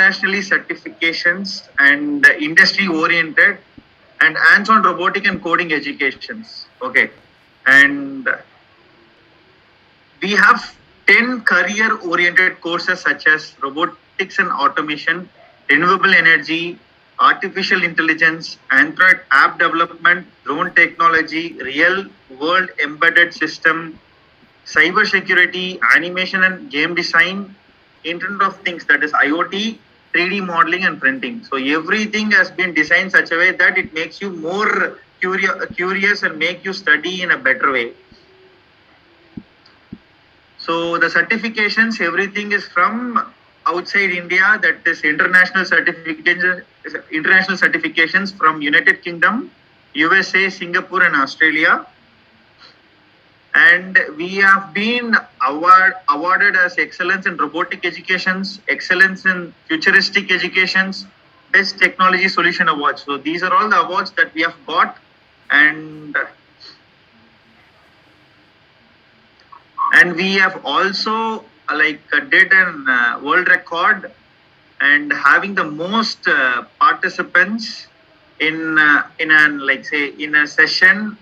internationally certifications and industry oriented and hands-on robotic and coding educations. Okay, and we have 10 career oriented courses such as robotics and automation, renewable energy, artificial intelligence, Android app development, drone technology, real world embedded system, cyber security, animation and game design, Internet of Things, that is IoT, 3D modeling and printing. So everything has been designed such a way that it makes you more curious and make you study in a better way. So the certifications, everything is from outside India, that is international certifications from United Kingdom, USA, Singapore and Australia. And we have been awarded as excellence in robotic educations, excellence in futuristic educations, best technology solution awards. So these are all the awards that we have got, and we have also did an world record and having the most participants in a session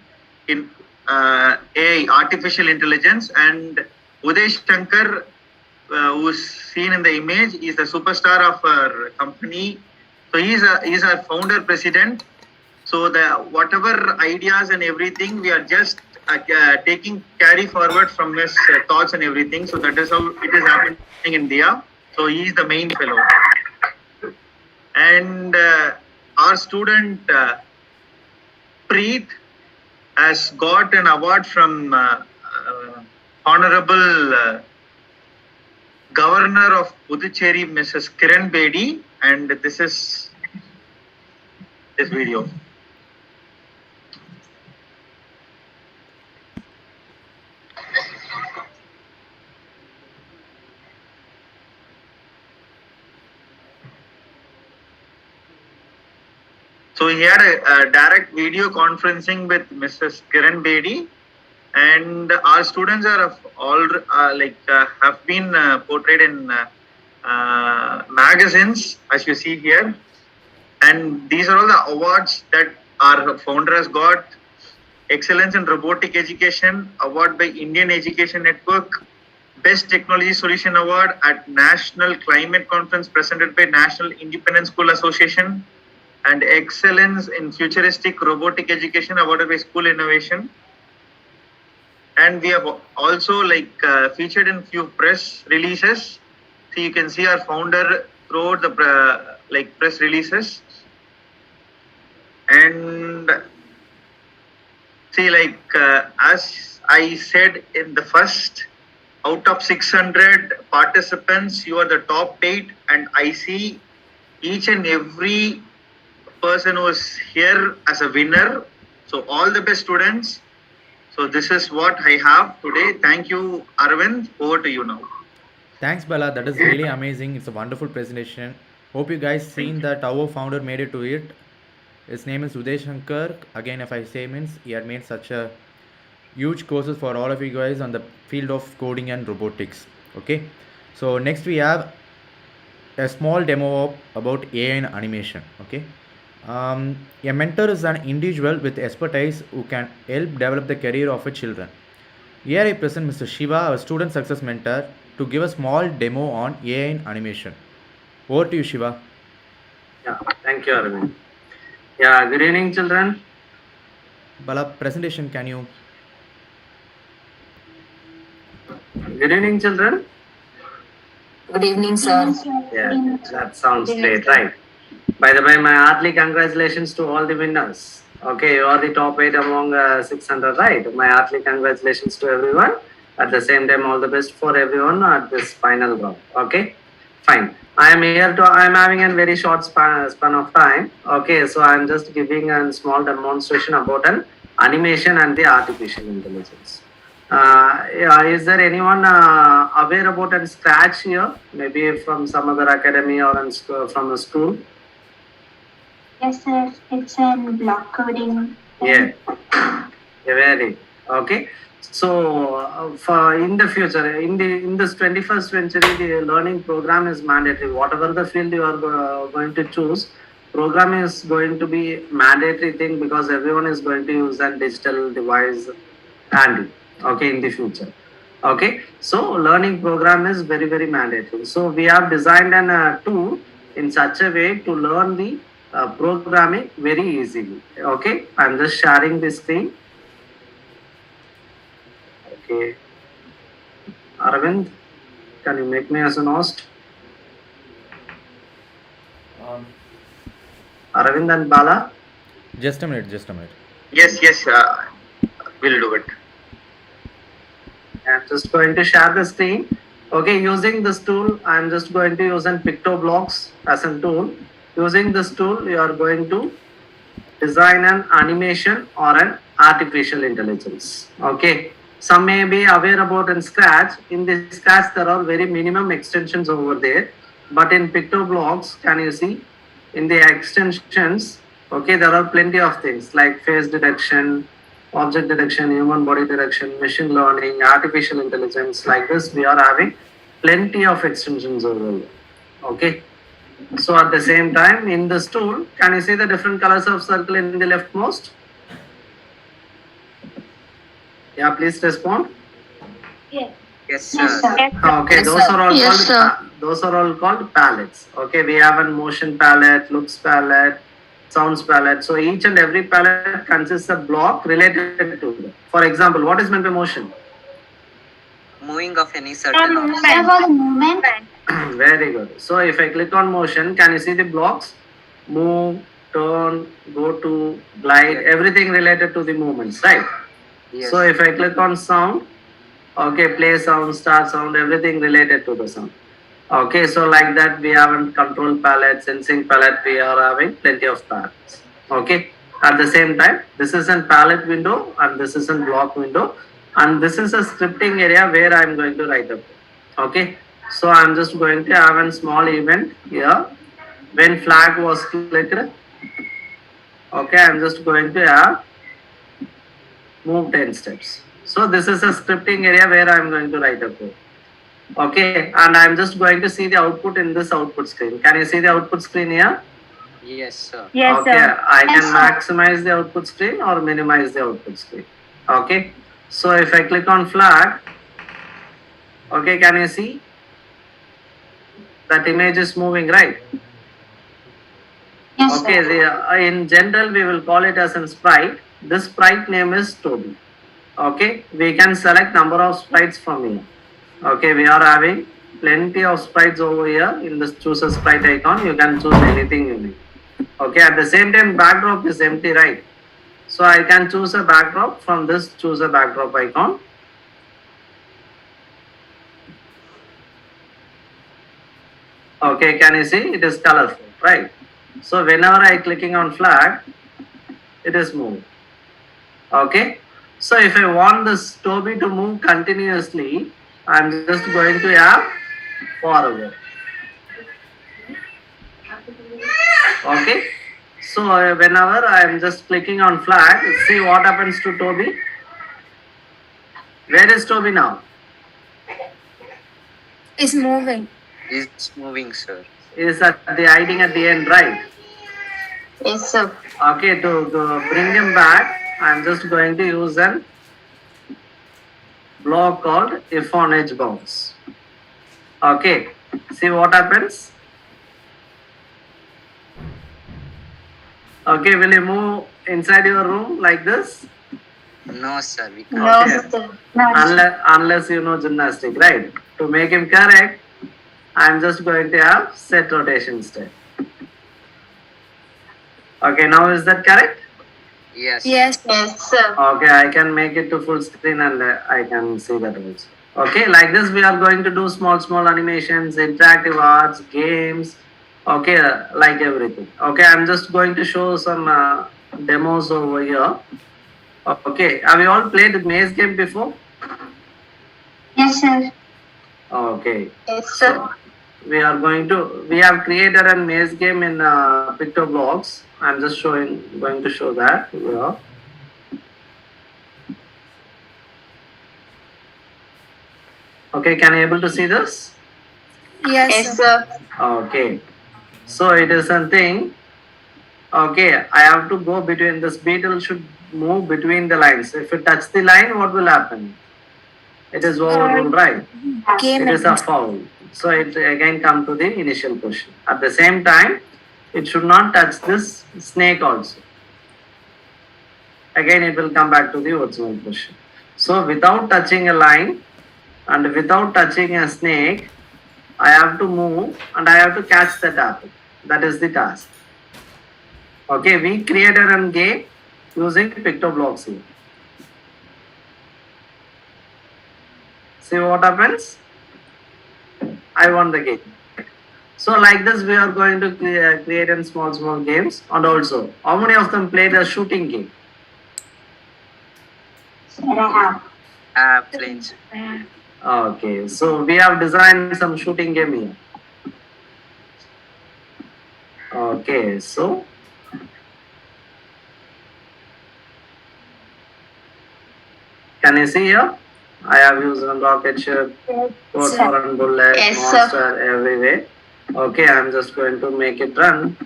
in AI, artificial intelligence. And Uday Shankar, who's seen in the image, is the superstar of our company. So he's our founder president. So the whatever ideas and everything, we are just taking carry forward from his thoughts and everything. So that is how it is happening in India. So he is the main fellow. And our student Preet has got an award from Honorable Governor of Puducherry, Mrs. Kiran Bedi, and this is this video. So he had a direct video conferencing with Mrs. Kiran Bedi, and our students are all have been portrayed in magazines, as you see here. And these are all the awards that our founder has got. Excellence in Robotic Education Award by Indian Education Network, Best Technology Solution Award at National Climate Conference presented by National Independent School Association, and Excellence in Futuristic Robotic Education awarded by School Innovation. And we have also featured in few press releases. So you can see our founder throughout the press releases. And see, as I said in the first, out of 600 participants, you are the top 8, and I see each and every person who is here as a winner. So all the best, students. So this is what I have today. Thank you, Arvind. Over to you now. Thanks, Bala. That is really amazing. It's a wonderful presentation. Hope you guys seen that our founder made it to it. His name is Uday Shankar. Again, if I say means he had made such a huge courses for all of you guys on the field of coding and robotics. Okay. So next we have a small demo about AI and animation. Okay. A mentor is an individual with expertise who can help develop the career of a children. Here I present Mr. Shiva, our student success mentor, to give a small demo on AI in animation. Over to you, Shiva. Yeah, thank you, Arvind. Yeah, good evening, children. Bala, presentation, can you? Good evening, children. Good evening, sir. Yeah, that sounds great, right? By the way, my heartily congratulations to all the winners. Okay, you are the top 8 among 600, right? My heartly congratulations to everyone. At the same time, all the best for everyone at this final round. Okay, fine. I am having a very short span of time. Okay, so I am just giving a small demonstration about an animation and the artificial intelligence. Is there anyone aware about a Scratch here? Maybe from some other academy or from a school? Yes, sir. It's in block coding. Yeah, very. Okay, so for in the future, in this 21st century, the learning program is mandatory. Whatever the field you are going to choose, program is going to be mandatory thing because everyone is going to use a digital device handy. Okay, in the future. Okay, so learning program is very mandatory. So we have designed an tool in such a way to learn the programming very easily. Okay, I'm just sharing the screen. Okay, Arvind, can you make me as an host? Um, Arvind and Bala. just a minute, just a minute. Yes, we'll do it. I'm just going to share the screen. Okay, using this tool, I'm just going to use an PictoBlocks as a tool. Using this tool, you are going to design an animation or an artificial intelligence. Okay, some may be aware about in Scratch. In the Scratch, there are very minimum extensions over there. But in PictoBlocks, can you see in the extensions? Okay, there are plenty of things like face detection, object detection, human body detection, machine learning, artificial intelligence. Like this, we are having plenty of extensions over here. Okay. So at the same time, in this tool, can you see the different colors of circle in the leftmost? Yeah, please respond. Yes, Yes, sir. Okay, Yes, those sir. are all Yes, called those are all called palettes. Okay, we have a motion palette, looks palette, sounds palette. So each and every palette consists of block related to it. For example, what is meant by motion? moving of any certain object. About movement. Very good. So if I click on motion, can you see the blocks? Move, turn, go to, glide, everything related to the movements, right? Yes. So if I click on sound, okay, play sound, start sound, everything related to the sound. Okay, so like that we have a control palette, sensing palette, we are having plenty of palettes. Okay, at the same time, this is a palette window and this is a block window and this is a scripting area where I am going to write up. Okay, so I am just going to have a small event here. When flag was clicked, okay, I am just going to have move 10 steps. So this is a scripting area where I am going to write a code. Okay, and I am just going to see the output in this output screen. Can you see the output screen here? Yes, sir. Yes, Okay, sir. I can Yes, sir. maximize the output screen or minimize the output screen. Okay, so if I click on flag, okay, can you see that image is moving, right? Yes, Okay, sir. in general we will call it as a sprite. This sprite name is Toby. Okay, we can select number of sprites from here. Okay, we are having plenty of sprites over here. In this choose a sprite icon, you can choose anything you need. Okay, at the same time backdrop is empty, right? So I can choose a backdrop from this choose a backdrop icon. Okay, can you see it is colorful, right? So whenever I clicking on flag, it is moved. Okay, so if I want this Toby to move continuously, I'm just going to have forward. Okay, so whenever I'm just clicking on flag, see what happens to Toby. Where is Toby now? It's moving. It's moving, sir. Is at the hiding at the end, right? Yes, sir. Okay, to bring him back, I'm just going to use an block called if on edge bounce. Okay, see what happens? Okay, will you move inside your room like this? No, sir. We can't. No, Okay. sir. No, Unless you know gymnastic, right? To make him correct, I'm just going to have set rotation step. Okay, now is that correct? Yes. Yes, yes, sir. Okay, I can make it to full screen and I can see that also. Okay, like this we are going to do small animations, interactive arts, games, okay, like everything. Okay, I'm just going to show some demos over here. Okay, have you all played maze game before? Yes, sir. Okay, Yes, sir. we have created a maze game in PictoBlocks. I'm just going to show that here. Okay, can you able to see this? Yes, sir. Okay. So it is something. Okay, I have to go between this beetle should move between the lines. If it touch the line, what will happen? It is overruled, right? It is a foul. So it again come to the initial question. At the same time, it should not touch this snake also. Again, it will come back to the original question. So without touching a line and without touching a snake, I have to move and I have to catch that apple. That is the task. Okay, we created a game using pictoblocks here. See what happens? I won the game. So like this, we are going to create in small games. And also, how many of them played a shooting game? Planes. Okay, so we have designed some shooting game here. Okay, so can you see here? I have used a rocket ship, code for and bullet, Yes, sir. monster everywhere. Okay, I'm just going to make it run.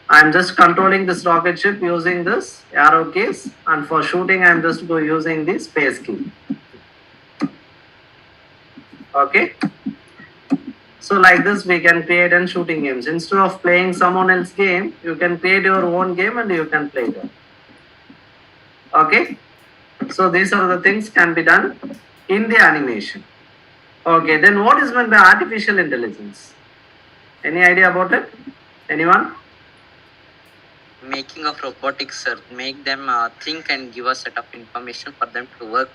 I'm just controlling this rocket ship using this arrow keys, and for shooting, I'm just using the space key. Okay. So like this, we can create and shooting games. Instead of playing someone else's game, you can create your own game and you can play them. Okay. So these are the things can be done in the animation. Okay. Then what is meant by artificial intelligence? Any idea about it? Anyone? Making of robotics, sir. Make them think and give a set of information for them to work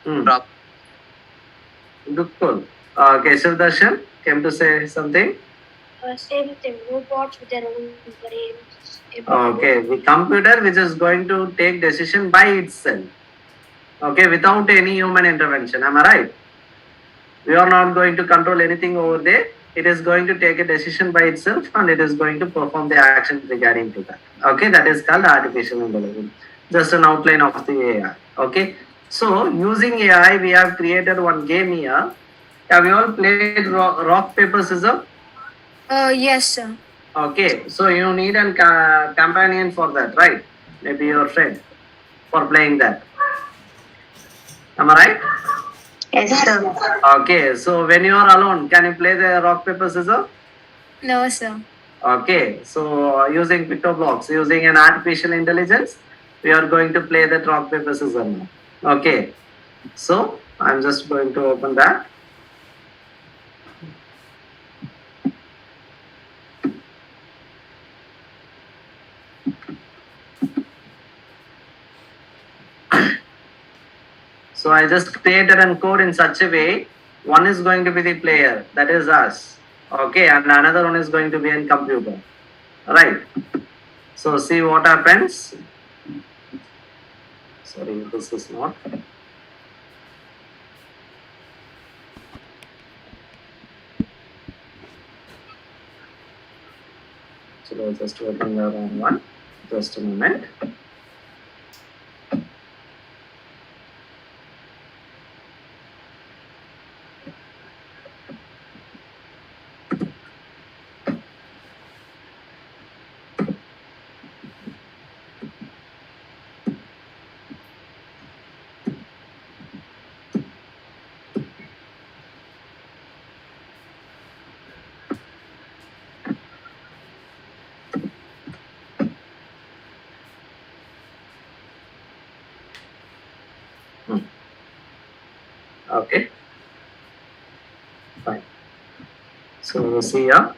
Hmm. prop. Good call. Okay, Shivdarshan came to say something. Same thing, robots with their own brains. Okay, the computer which is going to take decision by itself. Okay, without any human intervention. Am I right? We are not going to control anything over there. It is going to take a decision by itself and it is going to perform the action regarding to that. Okay, that is called artificial intelligence. Just an outline of the AI. Okay, so using AI, we have created one game here. Have you all played rock, paper, scissors? Yes, sir. Okay, so you need a companion for that, right? Maybe your friend for playing that. Am I right? Yes, sir. Okay, so when you are alone, can you play the rock, paper, scissors? No, sir. Okay, so using pictoblocks, using an artificial intelligence, we are going to play that rock, paper, scissors now. Okay, so I'm just going to open that. So I just created a code in such a way, one is going to be the player, that is us. Okay, and another one is going to be in computer. Right. So see what happens. Sorry, this is not. So I'll just open the wrong one. Just a moment. Okay. Fine. So see here.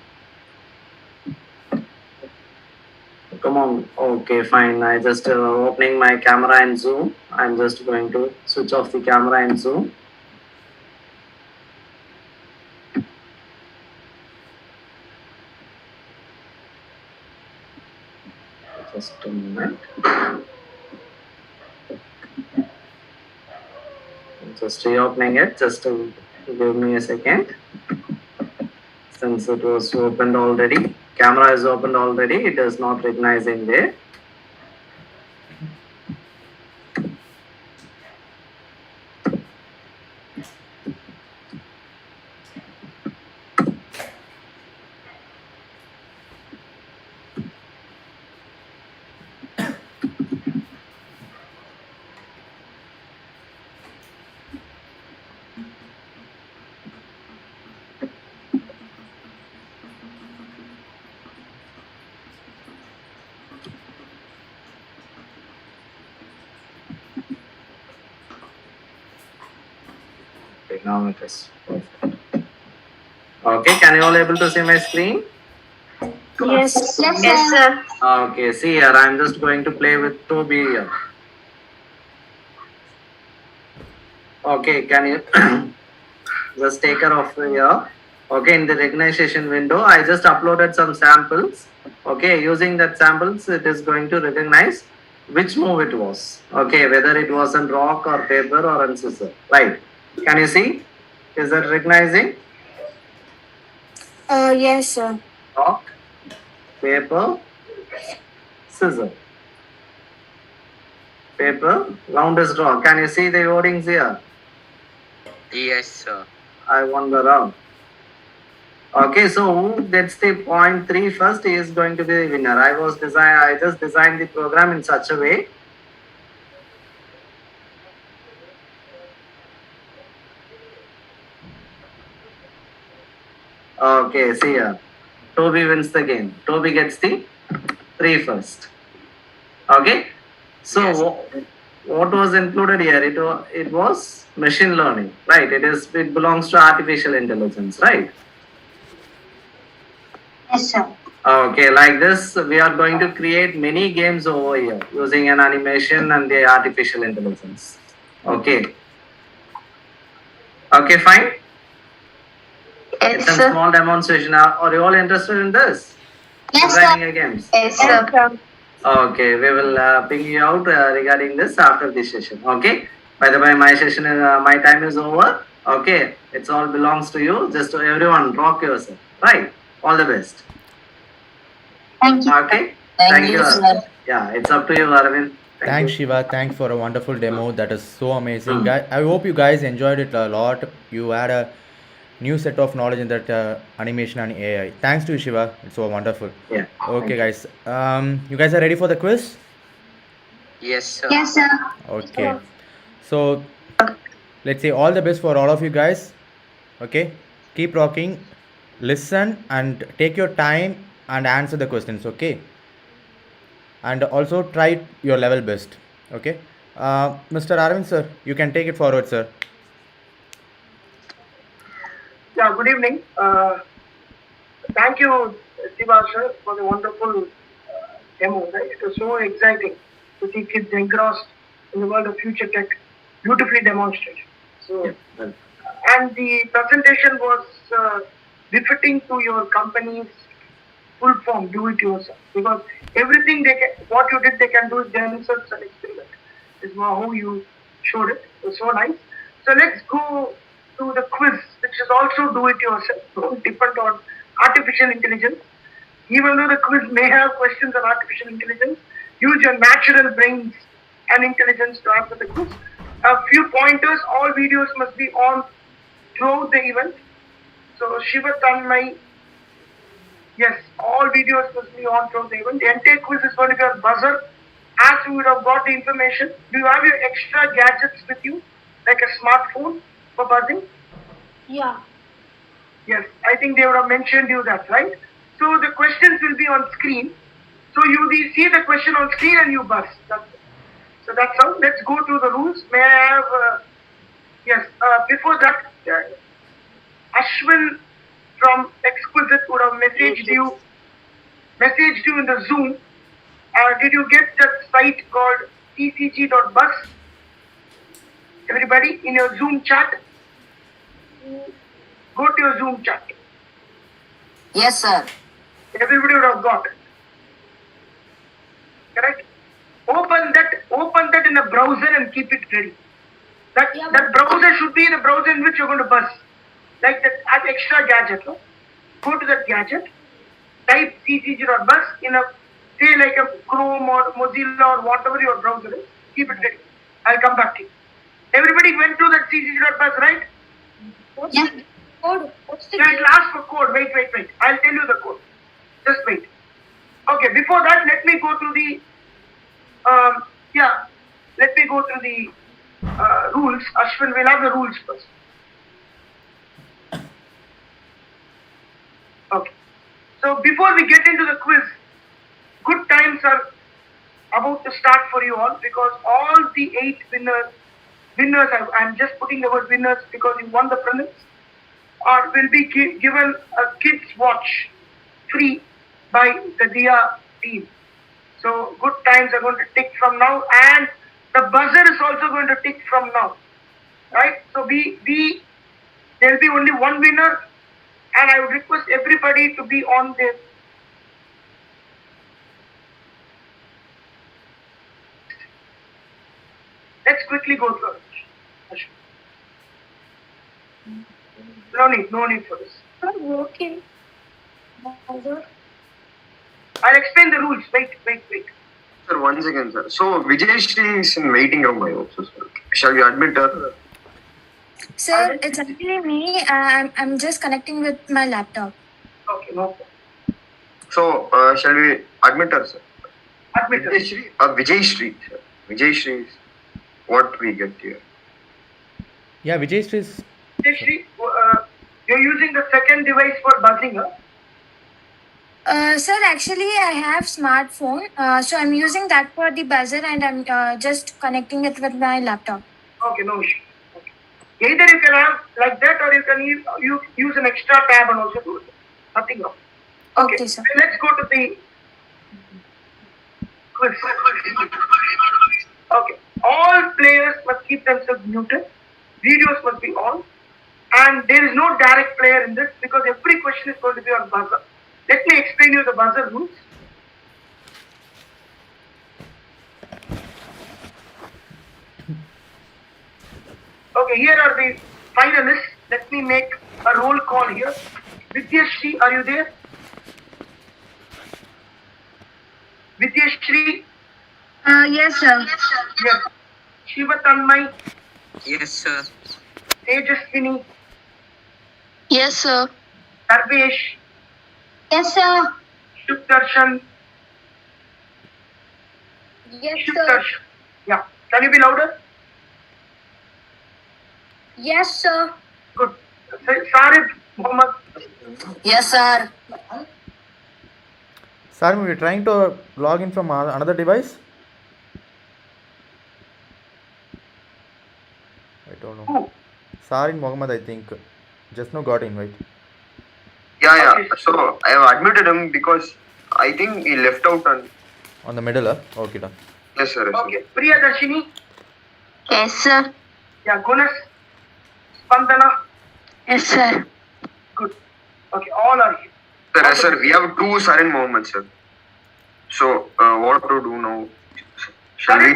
Come on. Okay, fine. I just opening my camera and zoom. I'm just going to switch off the camera and zoom. Just a moment. Just reopening it. Just to give me a second. Since it was opened already, camera is opened already. It is not recognizing there. now it is. Okay, can you all able to see my screen? Yes. Yes, sir. Okay, see here, I'm just going to play with Toby here. Okay, can you just take her off here? Okay, in the recognition window, I just uploaded some samples. Okay, using that samples, it is going to recognize which move it was. Okay, whether it was on rock or paper or on scissor. Right? Can you see? Is that recognizing? Yes, sir. Rock, paper, scissor. Paper, round is draw. Can you see the wordings here? Yes, sir. I won the round. Okay, so who gets the point 3 first is going to be the winner. I just designed the program in such a way. Okay, see here. Toby wins the game. Toby gets the 3 first. Okay, so Yes. what was included here? It was machine learning, right? It belongs to artificial intelligence, right? Yes, sir. Okay, like this, we are going to create many games over here using an animation and the artificial intelligence. Okay. Okay, fine. Yes, It's a sir. small demonstration. Are you all interested in this? Yes, Designing sir. a games. Yes, sir. Okay, we will ping you out regarding this after this session. Okay. By the way, my time is over. Okay, it's all belongs to you. Just everyone, rock yourself. Right. All the best. Thank you. Okay. Thank you, sir. Yeah, it's up to you, Arvind. Thanks, you. Shiva. Thanks for a wonderful demo. That is so amazing. I hope you guys enjoyed it a lot. You had a new set of knowledge in that animation and AI. Thanks to you, Shiva. It's so wonderful. Yeah. Okay, guys. You guys are ready for the quiz? Yes, sir. Yes, sir. Okay. So, let's say all the best for all of you guys. Okay. Keep rocking. Listen and take your time and answer the questions. Okay. And also try your level best. Okay. Mr. Arvind, sir, you can take it forward, sir. Yeah, good evening. Thank you, Shiva sir, for the wonderful demo. Right? It was so exciting to see kids engrossed in the world of future tech, beautifully demonstrated. So, and the presentation was befitting to your company's full form, do it yourself. Because everything what you did, they can do it themselves and experiment. This is how you showed it. It was so nice. So let's go to the quiz, which is also do it yourself. Don't depend on artificial intelligence. Even though the quiz may have questions on artificial intelligence, use your natural brains and intelligence to answer the quiz. A few pointers, all videos must be on throughout the event. So Shiva Tanmay, yes, all videos must be on throughout the event. The entire quiz is going to be on buzzer. As you would have got the information, do you have your extra gadgets with you, like a smartphone for buzzing? Yeah. Yes, I think they would have mentioned you that, right? So the questions will be on screen. So you see the question on screen and you buzz. That's it. So that's how. Let's go to the rules. May I have? Yes. Before that, Ashwin from Exquisite would have messaged you in the Zoom. Did you get that site called tcg.bus? Everybody in your Zoom chat, go to your Zoom chat. Yes, sir. Everybody would have got it. Correct? Open that in a browser and keep it ready. That browser should be in a browser in which you're going to buzz. Like that as extra gadget. No? Go to that gadget, type tcg.bus in a, say like a Chrome or Mozilla or whatever your browser is. Keep it ready. I'll come back to you. Everybody went to that tcg.bus, right? What's Yeah. the code? What's the So it'll ask for code. Wait. I'll tell you the code. Just wait. Okay, before that, let me go to the, rules. Ashwin, we'll have the rules first. Okay. So before we get into the quiz, good times are about to start for you all because all the 8 winners winners, I'm just putting the word winners because you won the prelims, or will be given a kids watch free by the Dia team. So good times are going to tick from now, and the buzzer is also going to tick from now, right? So there will be only one winner, and I would request everybody to be on this. Let's quickly go through it. No need for this. Not working. Buzzer. I'll explain the rules. Wait. Sir, once again, sir. So Vijay Shri is in waiting room, I hope so, sir. Shall we admit her? Sir, it's actually me. I'm just connecting with my laptop. Okay, no problem. So, shall we admit her, sir? Admit Vijay it. Shri? Vijay Shri, sir. Vijay Shri is what we get here. Yeah, Vijay Shri is. Shri, you're using the second device for buzzing, huh? Sir, actually, I have smartphone. So I'm using that for the buzzer, and I'm just connecting it with my laptop. Okay, no issue. Okay. Either you can have like that, or you can use an extra tab and also do it. Nothing wrong. Okay, sir. Then let's go to the quiz. Okay. All players must keep themselves muted. Videos must be on. And there is no direct player in this because every question is going to be on buzzer. Let me explain you the buzzer rules. Okay, here are the finalists. Let me make a roll call here. Vidyashri, are you there? Vidyashri? Yes, sir. Yes. Shiva Tanmay, Yes, sir. Tejaswini, Yes, sir. Darvesh, Yes, sir. Shubh Darshan, Yes, Shubh sir. Darshan. Yeah. Can you be louder? Yes, sir. Good. Sarif Mohammed. Yes, sir. Sir, we're trying to log in from another device. I don't know. Who? Sarin Mohammed, I think. Just now got invite. Yeah. Okay. So, I have admitted him because I think he left out and... On the middle, huh? Okay, done. Yes, sir. Yes, sir. Okay. Priya Darshini. Yes, sir. Yeah. Gunas. Spandana. Yes, sir. Good. Okay. All are here. Sir, yes, sir. We have two Sarin Mohammed, sir. So, what to do now? Shall Sarif, we?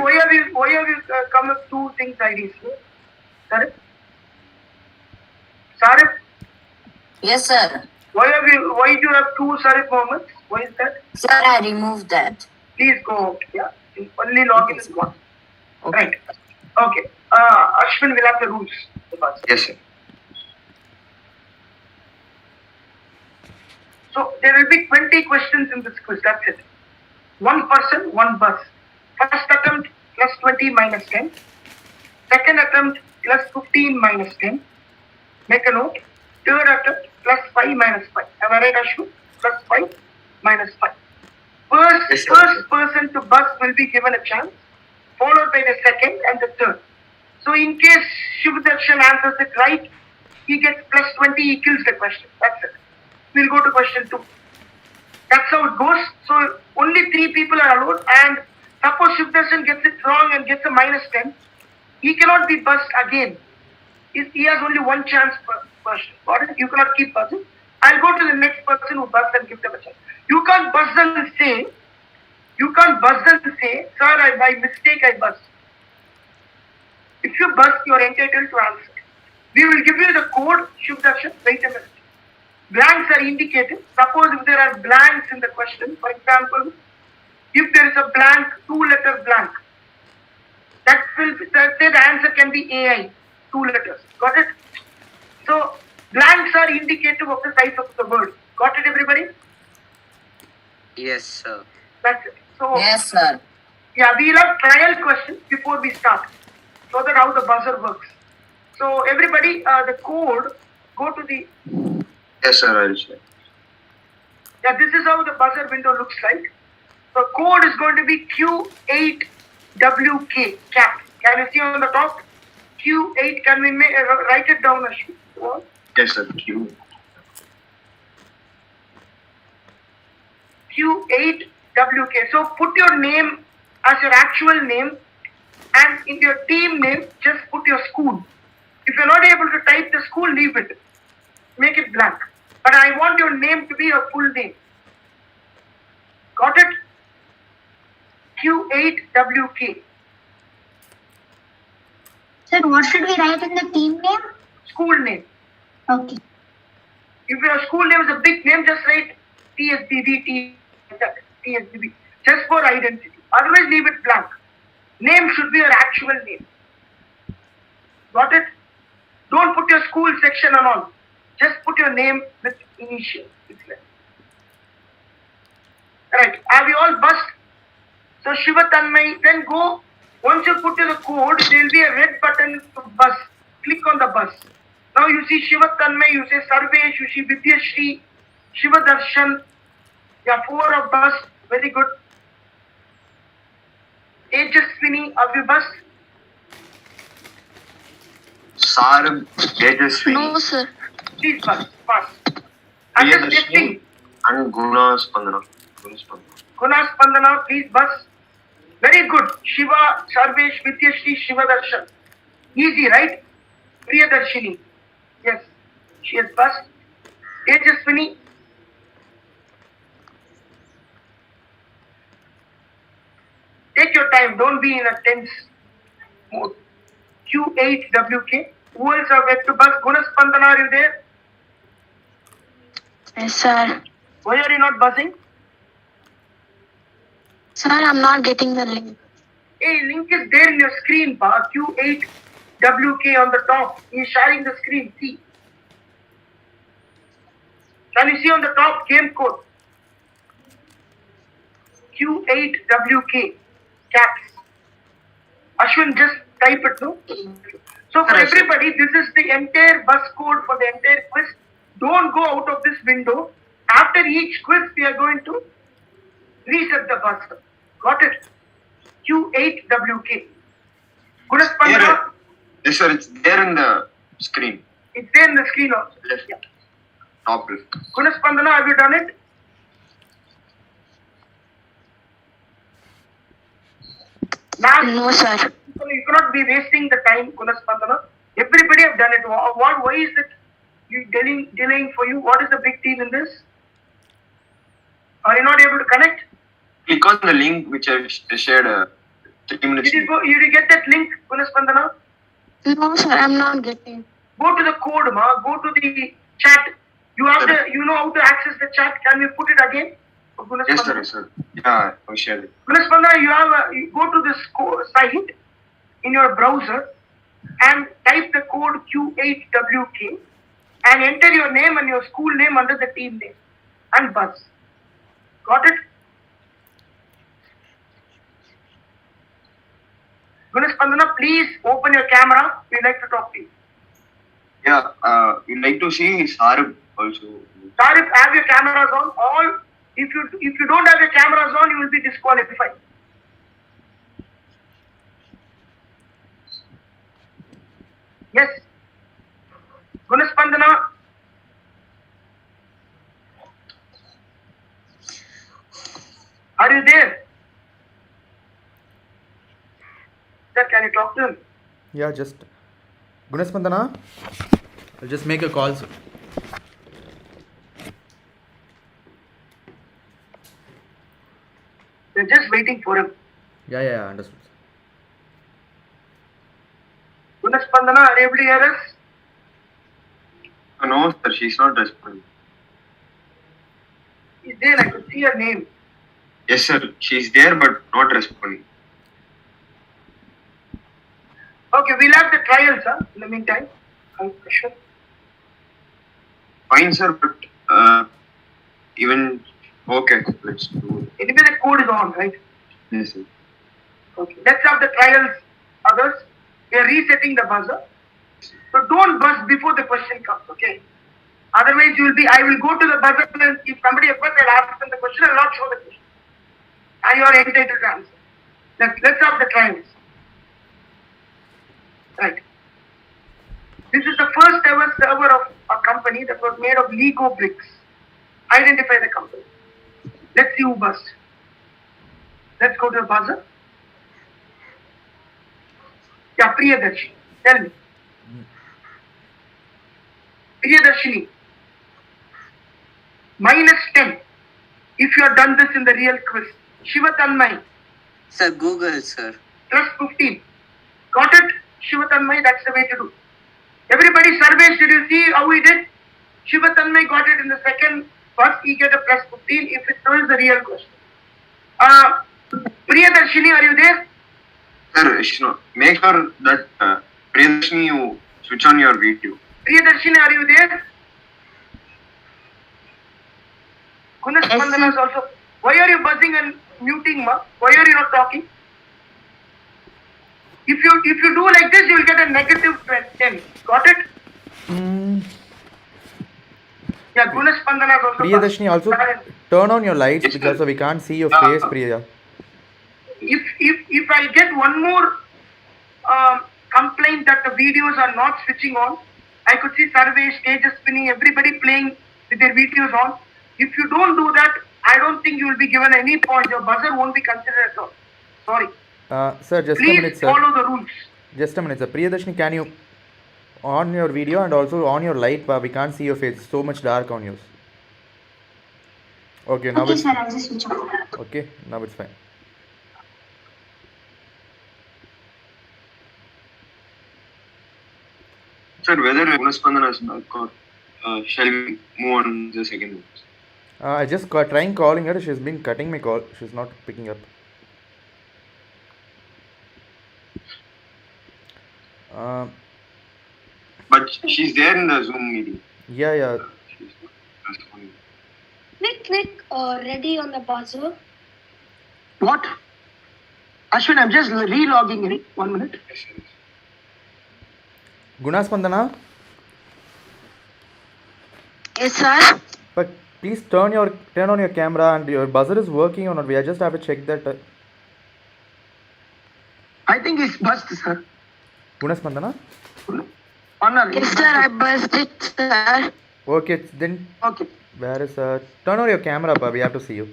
why have you come with two things IDs? Sarif? Sarif? Yes, sir. Why do you have two Sarif Mohammeds? Why is that? Sir, I removed that. Please go out. Yeah. Only log in is one. Okay. Right. Okay. Ashwin will have the rules. Yes, sir. So there will be 20 questions in this quiz. That's it. One person, one buzz. First attempt plus 20 minus 10. Second attempt plus 15 minus 10. Make a note. Third attempt plus 5 minus 5. Am I right, Ashwin? Plus 5 minus 5. Yes, sir. First person to buzz will be given a chance, followed by the second and the third. So in case Shubh Darshan answers it right, he gets plus 20, he kills the question. That's it. We'll go to question 2. That's how it goes. So only 3 people are allowed, and suppose Shubh Darshan gets it wrong and gets a minus 10, he cannot be buzzed again. He has only one chance per question. Got it? You cannot keep buzzing. I'll go to the next person who buzzed and give them a chance. You can't buzz and say, sir, by mistake I buzzed. If you buzz, you are entitled to answer. We will give you the code, Shubh Darshan. Wait a minute. Blanks are indicated. Suppose if there are blanks in the question, for example, if there is a blank, 2-letter blank, that say the answer can be AI, 2 letters. Got it? So blanks are indicative of the size of the word. Got it, everybody? Yes, sir. That's it. So Yes, sir. yeah, we'll have trial questions before we start, so that how the buzzer works. So everybody, the code, go to the, Yes, sir. I'll say. yeah, this is how the buzzer window looks like. The code is going to be Q8WK, cap. Can you see on the top? Q8, can we write it down, Ashwin? What? Yes, sir. Q. Q8WK. So put your name as your actual name, and in your team name, just put your school. If you're not able to type the school, leave it. Make it blank. But I want your name to be your full name. Got it? Q8WK. Sir, what should we write in the team name? School name. Okay. If your school name is a big name, just write TSBB, TSBB, just for identity. Otherwise, leave it blank. Name should be your actual name. Got it? Don't put your school section and all. Just put your name with initial. Right. Are we all buzzed? So Shiva Tanmay, then go. Once you put the code, there will be a red button to buzz. Click on the buzz. Now you see Shiva Tanmay, you say Sarvesh, you see Vidyashri, Shiva Darshan. Yeah, 4 of buzz. Very good. Tejaswini, are we buzzed? Sarab, Tejaswini. No, sir. Please buzz. Fast. I'm just testing. And Guna Spandana. Guna Spandana, please buzz. Very good. Shiva, Sarvesh, Vidyashri, Shiva Darshan. Easy, right? Priyadarshini. Yes. She has buzzed. Tejaswini. Take your time. Don't be in a tense mode. Q8WK. Who else are yet to buzz? Guna Spandana, are you there? Yes, sir. Why are you not buzzing? Sir, I'm not getting the link. Hey, link is there in your screen, pa. Q8WK on the top. He is sharing the screen. See. Can you see on the top game code? Q8WK. Caps. Ashwin, just type it, no? So for everybody, this is the entire bus code for the entire quiz. Don't go out of this window. After each quiz, we are going to reset the bus. Got it? Q8WK. Gunaspandana, Yes, sir. It's there in the screen. it's there in the screen also. Left. Yeah. Top left. Gunaspandana, have you done it? No, sir. You cannot be wasting the time, Gunaspandana. Everybody have done it. Why is it you delaying for you? What is the big deal in this? Are you not able to connect? Click on the link which I shared 3 minutes Did you get that link, Gunaspandana? No, sir, I'm not getting. Go to the code, ma. Go to the chat. You have you know how to access the chat. Can we put it again? Yes, sir. Yes, sir. Yeah, I shared it. Gunaspandana, you go to this site in your browser and type the code Q8WK and enter your name and your school name under the team name and buzz. Got it? Gunaspandana, please open your camera. We'd like to talk to you. Yeah, you'd like to see Sarab also. Tarif, have your cameras on. All if you don't have your cameras on, you will be disqualified. Yes. Gunaspandana. Are you there? Sir, can you talk to him? Yeah, just Gunaspandana. I'll just make a call. Sir. We're just waiting for him. Yeah, understood. Gunaspandana, are you able to hear us? No, sir, she's not responding. He's there, I could see her name. Yes, sir, she's there but not responding. Okay, we'll have the trials, huh? In the meantime. Question. Fine, sir, but even okay, let's do it. Anyway, the code is on, right? Yes, sir. Okay, let's have the trials, others. We are resetting the buzzer. So don't buzz before the question comes, okay? Otherwise, I will go to the buzzer and if somebody has buzzed, I'll ask them the question, I'll not show the question. And you are entitled to answer. Let's have the trials. Right. This is the first ever server of a company that was made of Lego bricks. Identify the company. Let's see who buzzed. Let's go to the buzzer. Yeah, Priyadarshini. Tell me. Priyadarshini. -10 if you have done this in the real quiz. Shivatanmay. Sir, Google, sir. +15. Got it? Shivatanmay, that's the way to do. Everybody surveys, did you see how he did? Shivatanmay got it in the second first, he get a +15 if it was the real question. Priyadarshini, are you there? Sir, make sure that Priyadarshini, you switch on your video. Priyadarshini, are you there? Gunas Yes, Spandana is also. Why are you buzzing and muting, ma? Why are you not talking? If you do like this, you will get a -10. Got it? Yeah, Gunas Spandana is also. Priyadarshini, also turn on your lights because we can't see your face, Priya. If I get one more complaint that the videos are not switching on, I could see surveys, stages spinning, everybody playing with their videos on. If you don't do that, I don't think you will be given any point. Your buzzer won't be considered at all. Sorry. Sir, just a Please minute, sir. follow the rules. Just a minute, sir. Priyadarshini, can you on your video and also on your light bar? We can't see your face. It's so much dark on yours. Okay, now Okay, it's sir, I'll just switch off. okay. Now it's fine. Sir, whether Gunas Spandana is not caught, shall we move on to the second one? I just trying calling her. She's been cutting my call. She's not picking up. But she's there in the Zoom meeting. Yeah. She's not responding. Click ready on the buzzer. What? Ashwin, I'm just re-logging in. 1 minute. Gunas Spandana, Yes, sir. but please turn on your camera and your buzzer is working or not. We just have to check that. I think it's buzzed, sir. Gunas Spandana. Honor. Yes, sir, I buzzed it, sir. Okay, then Okay. where is turn on your camera, pa. We have to see you.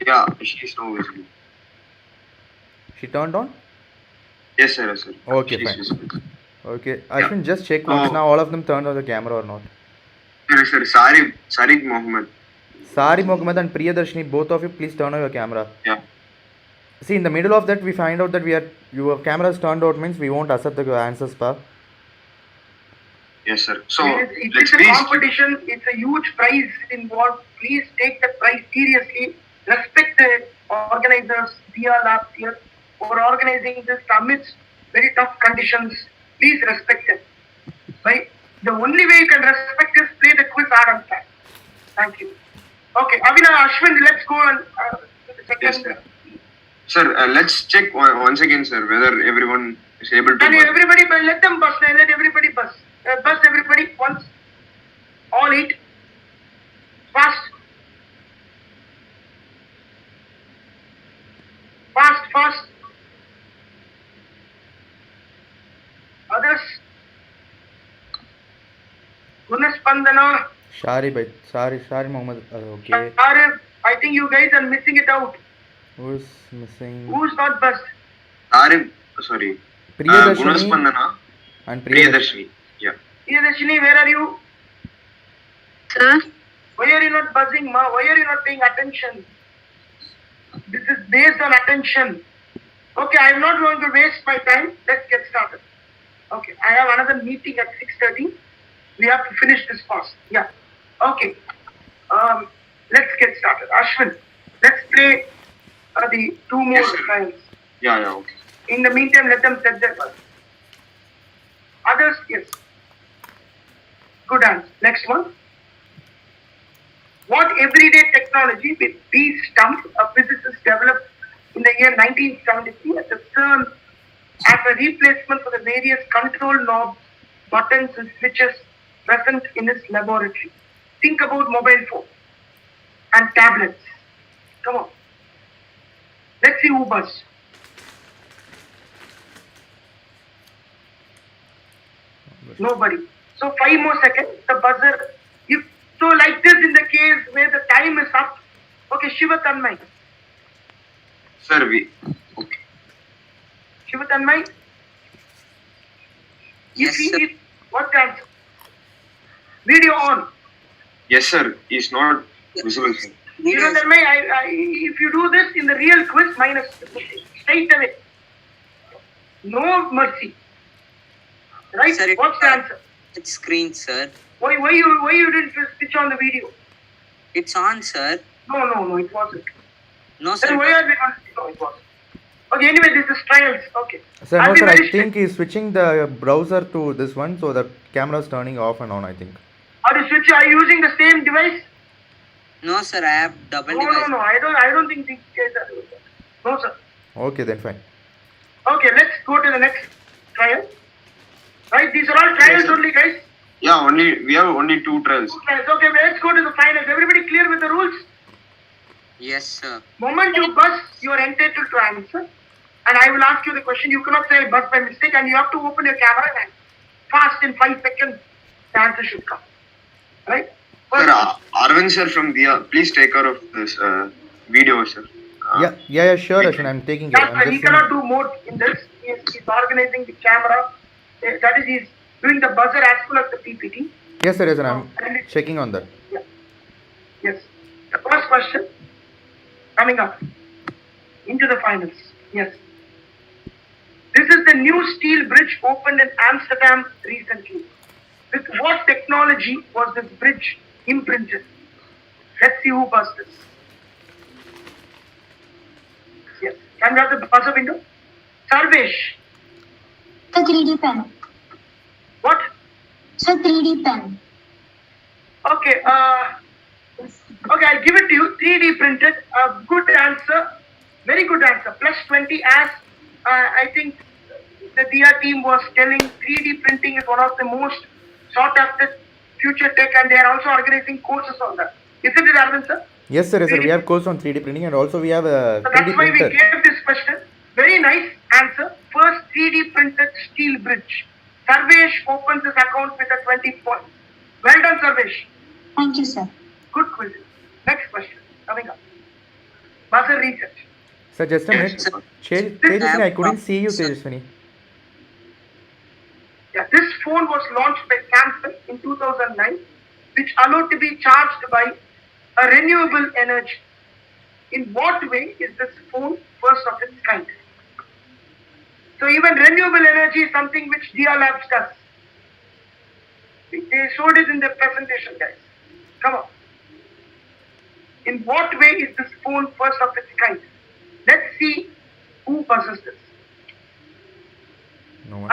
Yeah, she's now visible. She turned on. Yes, sir. Yes, sir. Okay, She's fine. visible. Okay, Ashwin, just check once Oh. now. All of them turned on the camera or not. Yes, sir. Sariq Mohammed. Sari Mohammed and Priyadarshini, both of you, please turn on your camera. Yeah. See, in the middle of that, we find out that your camera is turned out means we won't accept the answers, pa. Yes, sir. So It's let's a please. competition. It's a huge prize involved. Please take the prize seriously. Respect the organizers, DR Labs here, for organizing this amidst very tough conditions. Please respect them. Right? The only way you can respect is play the quiz hard and fast. Thank you. Okay, Avina, Ashwin, let's go on the second. Yes, sir. Sir, let's check once again, sir, whether everyone is able to. And everybody, let them buzz. Let everybody buzz. Buzz everybody once. All 8. Fast. Fast. Others. Gunas Spandana. Shari Mohammed. Okay. Arif, I think you guys are missing it out. Who's missing? Who's not buzzed? Gunas Priyadarshini Spandana and Priyadarshini. Yeah. Priyadarshini, where are you? Sir? Why are you not buzzing, ma? Why are you not paying attention? This is based on attention. Okay, I am not going to waste my time. Let's get started. Okay, I have another meeting at 6:30. We have to finish this fast. Yeah. Okay. Let's get started. Ashwin, let's play the 2 more Yes, sir. times. Yeah, okay. In the meantime, let them set their buzz. Others, yes. Good answer. Next one. What everyday technology with B stump a physicist developed in the year 1973 at the CERN as a replacement for the various control knobs, buttons and switches present in his laboratory? Think about mobile phone and tablets. Come on. Let's see who buzzed. Nobody. So 5 more seconds. The buzzer. If so, like this in the case where the time is up. Okay, Shiva Tanmay. Sir, okay. Shiva Tanmay. Yes, sir. What's the answer? Video on. Yes, sir. He's not visible, sir. Shiva Tanmay, if you do this in the real quiz, minus straight away. No mercy. Right? Sir, What's the answer? It's screen, sir. Why you didn't switch on the video? It's on, sir. No, it wasn't. No, sir. Then why are we not? No, it wasn't. Okay, anyway, this is trials. Okay. Sir, I'll no, be sir, very I strict. think he's switching the browser to this one, so the camera is turning off and on, I think. Are you using the same device? No, sir. I have double No, device. no. I don't think these guys are doing that. No, sir. Okay, then fine. Okay, let's go to the next trial. Right, these are all trials Yes, sir. only, guys. Yeah, we have only 2 trials. Two trials. Okay, let's go to the finals. Everybody clear with the rules? Yes, sir. Moment you buzz, you are entitled to answer. And I will ask you the question. You cannot say I buzzed by mistake, and you have to open your camera and fast in 5 seconds. The answer should come. Right? Sir, Arvind sir from Dia, please take care of this video, sir. Yeah, sure, Ashwin, I'm taking care. That's why he cannot do more in this. He's organizing the camera. That is, he's doing the buzzer as well as the PPT. Yes, sir, I'm checking on that. Yeah. Yes. The first question coming up into the finals. Yes. This is the new steel bridge opened in Amsterdam recently. With what technology was this bridge imprinted? Let's see who buzzed this. Yes. Can we have the buzzer window? Sarvesh. The 3D pen. What? So 3D pen. Okay. Okay, I'll give it to you. 3D printed. Good answer. Very good answer. Plus 20 as I think the Dia team was telling 3D printing is one of the most sought after future tech, and they are also organizing courses on that. Isn't it, Arvind sir? Yes, sir, we have course on 3D printing, and also we have a So 3D that's why we printer. gave this question. Very nice answer. First 3D printed steel bridge. Sarvesh opens his account with a 20 points. Well done, Sarvesh. Thank you, sir. Good quiz. Next question coming up. Buzzer research. Sir, just a minute. Tejaswini, I couldn't see you, Tejaswini. Yeah, this phone was launched by Samsung in 2009, which allowed to be charged by a renewable energy. In what way is this phone first of its kind? So even renewable energy is something which Dia Labs does. They showed it in their presentation, guys. Come on. In what way is this phone first of its kind? Let's see who buzzes this. No one.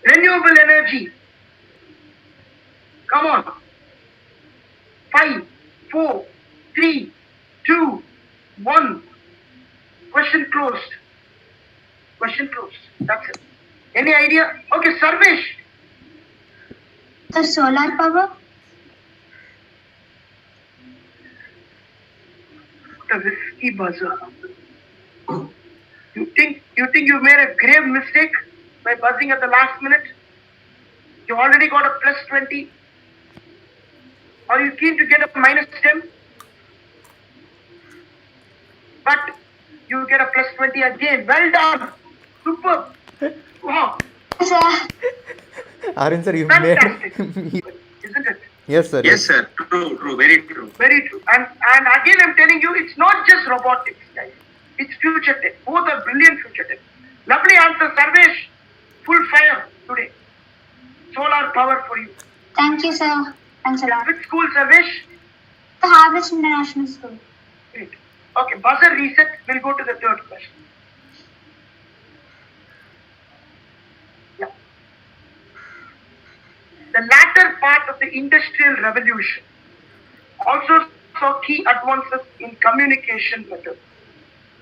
Renewable energy. Come on. 5, 4, 3, 2, 1. Question closed. Question closed. That's it. Any idea? Okay, Sarvesh. The solar power. The risky buzzer. You think you made a grave mistake by buzzing at the last minute? You already got a plus 20. Are you keen to get a minus 10? But you get a plus 20 again. Well done. Super. Wow. Sir. Arun sir, you Fantastic. made. Isn't it? Yes, sir. Yes, sir. True. Very true. Very true. And again, I'm telling you, it's not just robotics, guys. It's future tech. Both are brilliant future tech. Lovely answer, Sarvesh. Full fire today. Solar power for you. Thank you, sir. Thanks a lot. Which school, Sarvesh? The Harvest International School. Great. Okay, buzzer reset. We'll go to the third question. Yeah. The latter part of the Industrial Revolution also saw key advances in communication methods.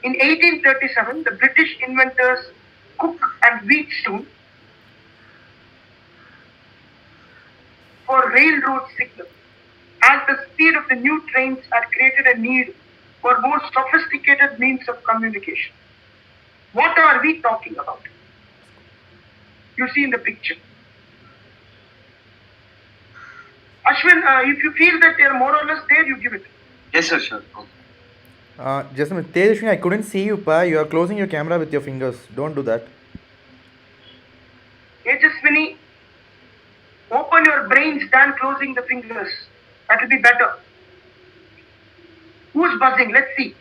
In 1837, the British inventors Cook and Wheatstone for railroad signals, as the speed of the new trains had created a need for more sophisticated means of communication. What are we talking about? You see in the picture. Ashwin, if you feel that they're more or less there, you give it. Yes, sir, sure. Okay. Just a minute. Tejaswini, I couldn't see you, pa. You are closing your camera with your fingers. Don't do that. Tejaswini, open your brains than closing the fingers. That will be better. Who's buzzing? Let's see.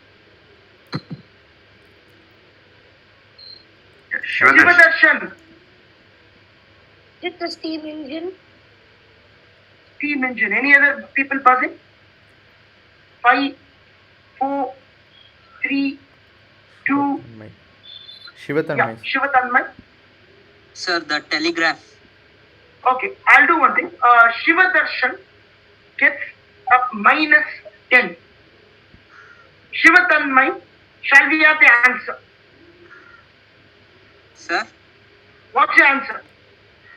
Shivadarshan. It's the steam engine. Steam engine. Any other people buzzing? 5, 4, 3, 2. Shivatanmay. Shivatanmay. Sir, the telegraph. Okay, I'll do one thing. Shivadarshan gets a -10. Shivatanmay, shall we have the answer? Sir, What's your answer?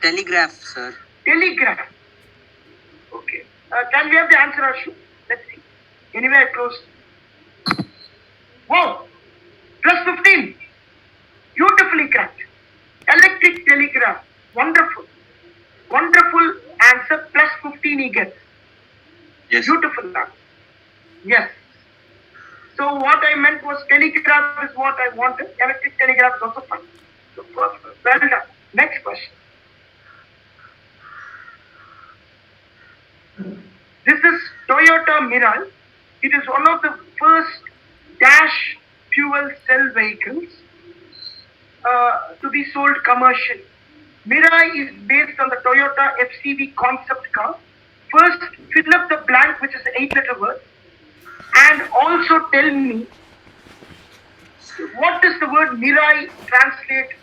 telegraph, sir. Telegraph. Okay. Can we have the answer, Ashu? Let's see. Anyway, I closed. Wow! +15. Beautifully cracked. Electric telegraph. Wonderful. Wonderful answer. +15 he gets. Yes. Beautiful answer. Yes. So what I meant was telegraph is what I wanted. Electric telegraph is also fine. So well done. Next question. This is Toyota Mirai. It is one of the first dash fuel cell vehicles to be sold commercially. Mirai is based on the Toyota FCV concept car. First, fill up the blank, which is the 8-letter word, and also tell me what does the word Mirai translate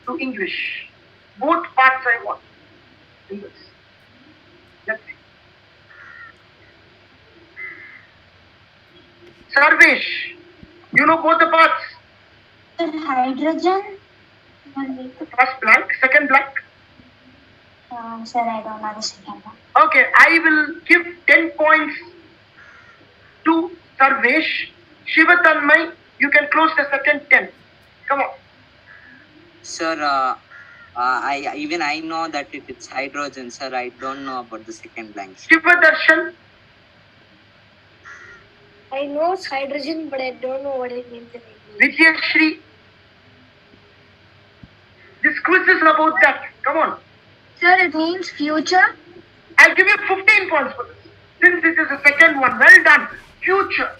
to English. Both parts I want in this. Let's see. Sarvesh, you know both the parts. Hydrogen. First blank, second blank. Sir, I don't know the second one. Okay, I will give 10 points to Sarvesh. Shivatanmay, you can close the second 10. Come on. Sir, I know that it's hydrogen, sir. I don't know about the second blank. Shivadarshan, I know it's hydrogen, but I don't know what it means in English. Vidyashri. This quiz is about that. Come on. Sir, it means future. I'll give you 15 points for this. Since it is the second one. Well done. Future.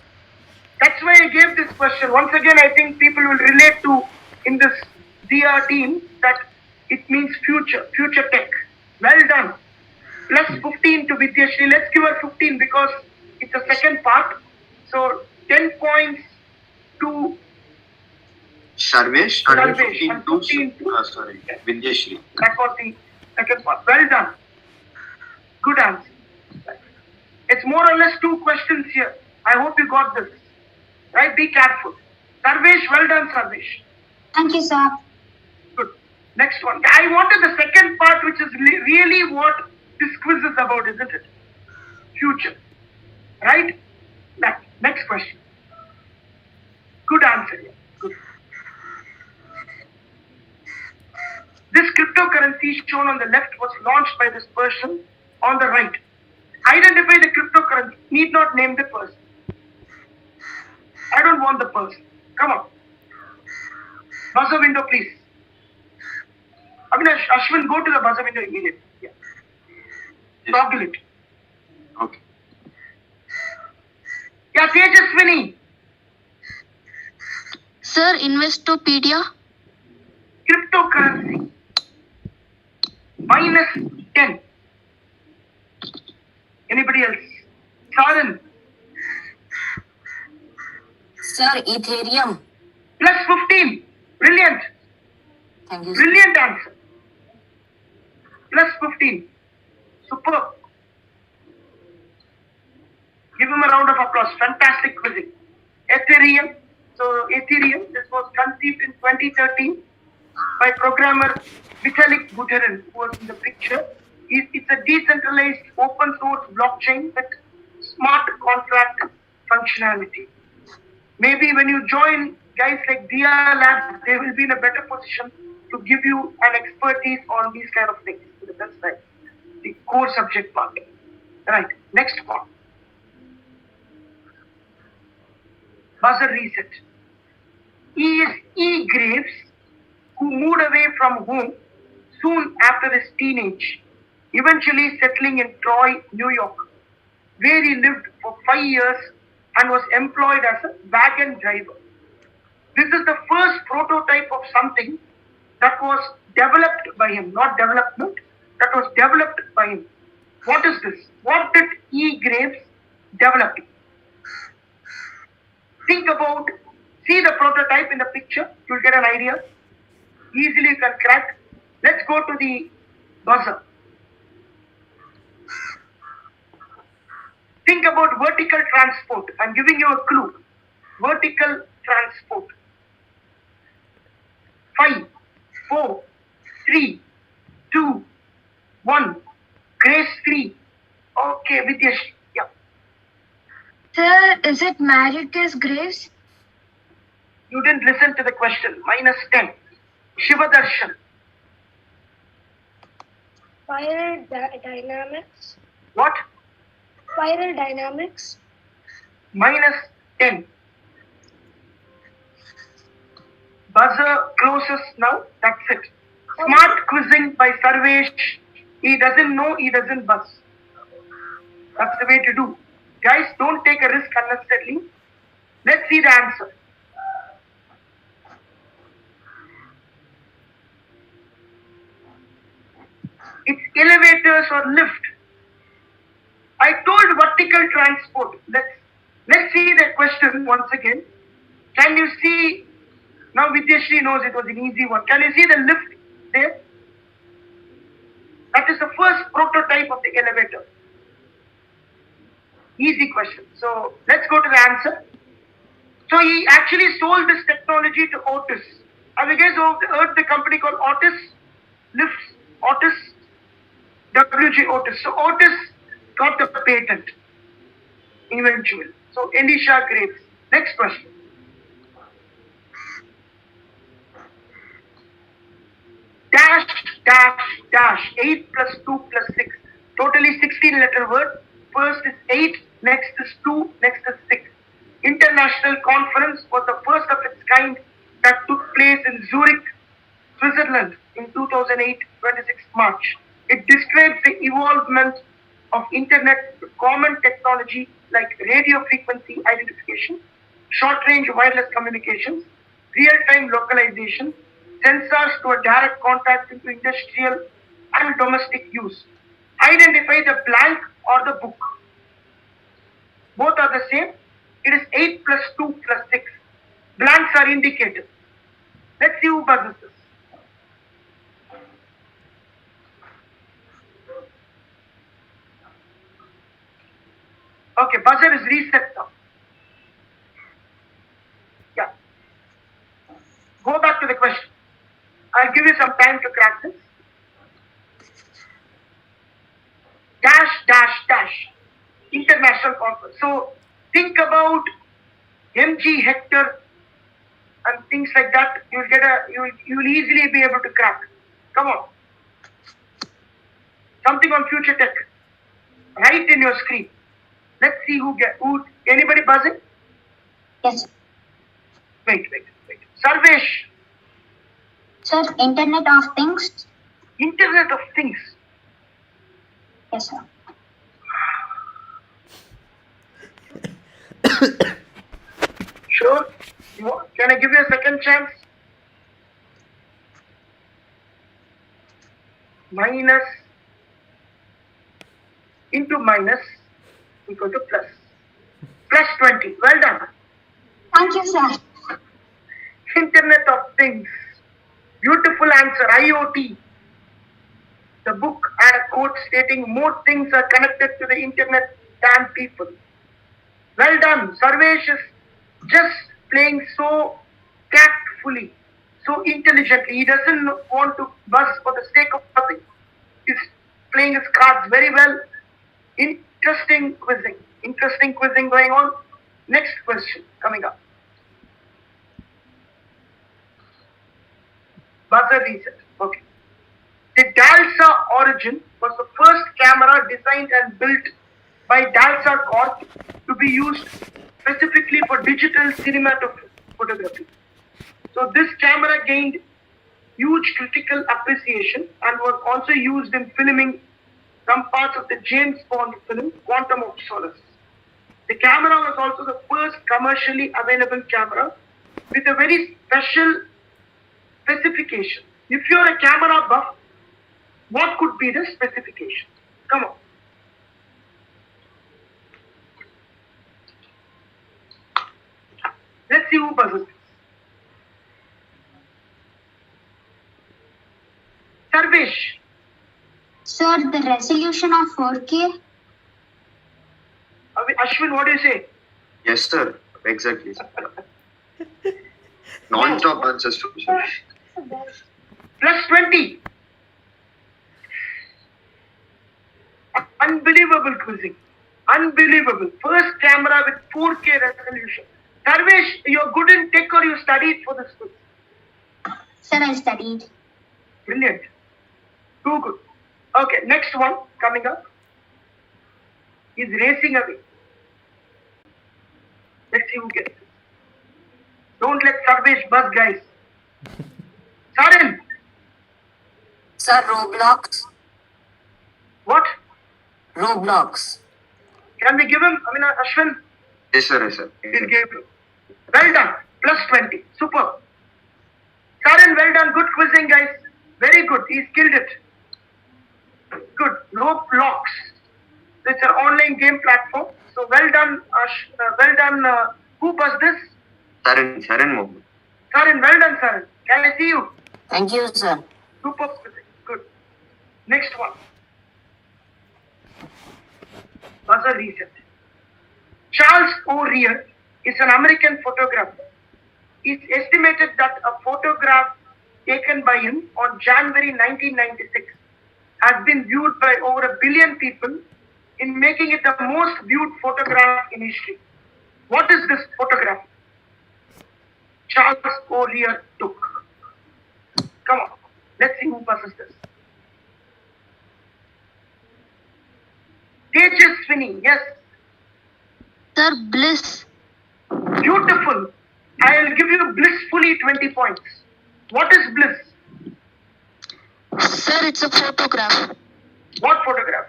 That's why I gave this question. Once again, I think people will relate to in this DR team that it means future. Future tech. Well done. +15 to Vidyashri. Let's give her 15 because it's the second part. So 10 points to Sarvesh, Sarvesh, 15 and to 15 to Vidyashri. that was the second part. Well done. Good answer. It's more or less 2 questions here. I hope you got this. Right? Be careful. Sarvesh, well done, Sarvesh. Thank you, sir. Good. Next one. I wanted the second part, which is really what this quiz is about, isn't it? Future. Right? Next question. Good answer. Yeah. Good. This cryptocurrency shown on the left was launched by this person on the right. Identify the cryptocurrency. Need not name the person. I don't want the person. Come on. Buzzer window, please. Avinash, Ashwin, go to the buzzer window immediately. Yeah. Yes. Toggle it. Okay. Yeah, Tejaswini. Sir, Investopedia. Cryptocurrency. -10. Anybody else? Saran. Sir, Ethereum. +15. Brilliant. Thank you. Brilliant answer. +15. Superb. Give him a round of applause. Fantastic quizzing. Ethereum. So Ethereum, this was conceived in 2013 by programmer Vitalik Buterin, who was in the picture. It's a decentralized open source blockchain with smart contract functionality. Maybe when you join guys like DR Labs, they will be in a better position to give you an expertise on these kind of things. That's right. The core subject part. Right. Next one. Buzzer reset. E is E. Graves, who moved away from home soon after his teenage, eventually settling in Troy, New York, where he lived for 5 years and was employed as a wagon driver. This is the first prototype of something that was developed by him, not development, that was developed by him. What is this? What did E. Graves develop? Think about, see the prototype in the picture, you'll get an idea. Easily you can crack. Let's go to the buzzer. Think about vertical transport. I'm giving you a clue. Vertical transport. 5, 4, 3, 2, 1. Grace 3. Okay, Vidyash. Yeah. Sir, is it Marcus Graves? You didn't listen to the question. -10. Shivadarshan. Spiral dynamics. What? Spiral dynamics. -10. Buzzer closes now. That's it. Smart quizzing by Sarvesh. He doesn't know, he doesn't buzz. That's the way to do. Guys, don't take a risk unnecessarily. Let's see the answer. It's elevators or lift. I told vertical transport. Let's see the question once again. Can you see? Now Vidyashri knows it was an easy one. Can you see the lift there? That is the first prototype of the elevator. Easy question. So let's go to the answer. So he actually sold this technology to Otis. Have you guys heard the company called Otis? Lifts, Otis, WG Otis. So Otis got the patent eventually. So Elisha Graves. Next question. Dash. 8 plus 2 plus 6. Totally 16 letter word. First is 8, next is 2, next is 6. International conference was the first of its kind that took place in Zurich, Switzerland in 2008, 26 March. It describes the evolvement of internet to common technology like radio frequency identification, short-range wireless communications, real-time localization, sensors to a direct contact into industrial and domestic use. Identify the blank or the book. Both are the same. It is 8 plus 2 plus 6. Blanks are indicated. Let's see who buzzes this. Okay, buzzer is reset now. Yeah. Go back to the question. I'll give you some time to crack this. Dash. International conference. So think about MG Hector and things like that. You'll easily be able to crack. Come on. Something on Future Tech. Right in your screen. Let's see who anybody buzzing? Yes. Wait. Sarvesh. Sir, Internet of Things. Internet of Things. Yes, sir. Sure? Can I give you a second chance? Minus into minus equal to plus. Plus 20. Well done. Thank you, sir. Internet of Things. Beautiful answer. IoT. The book had a quote stating more things are connected to the internet than people. Well done. Sarvesh is just playing so tactfully, so intelligently. He doesn't want to buzz for the sake of nothing. He's playing his cards very well. Interesting quizzing going on. Next question coming up. Buzzer reset. Okay. The DALSA Origin was the first camera designed and built by Dalsa Corp to be used specifically for digital cinematography. So this camera gained huge critical appreciation and was also used in filming some parts of the James Bond film Quantum of Solace. The camera was also the first commercially available camera with a very special specification. If you're a camera buff, what could be the specification? Come on. Let's see who buzzes this. Sarvesh. Sir, the resolution of 4K. Ashwin, what do you say? Yes, sir. Exactly. Sir. Non-stop answers to sir. Plus 20. Unbelievable quizzing. Unbelievable. First camera with 4K resolution. Sarvesh, you're good in tech or you studied for this quiz? Sir, I studied. Brilliant. Too good. Okay, next one coming up. He's racing away. Let's see who gets it. Don't let Sarvesh buzz, guys. Sarin. Sir, Roblox. What? Roblox. Can we give him? Ashwin. Yes, sir. Yes, sir. Yes, We'll sir. give him. Well done. Plus 20. Super. Sarin, well done. Good quizzing, guys. Very good. He's killed it. Good. Roblox. It's an online game platform. So well done, well done. Who buzzed this? Sarin Mohammed. Sarin, well done, Sarin. Can I see you? Thank you, sir. Super quizzing. Good. Next one. Buzzer reset. Charles O'Rear is an American photographer. It's estimated that a photograph taken by him on January 1996 has been viewed by over 1 billion people, in making it the most viewed photograph in history. What is this photograph Charles O'Rear took? Come on, let's see who passes this. Tejaswini, yes. Sir, bliss. Beautiful. I'll give you blissfully 20 points. What is bliss? Sir, it's a photograph. What photograph?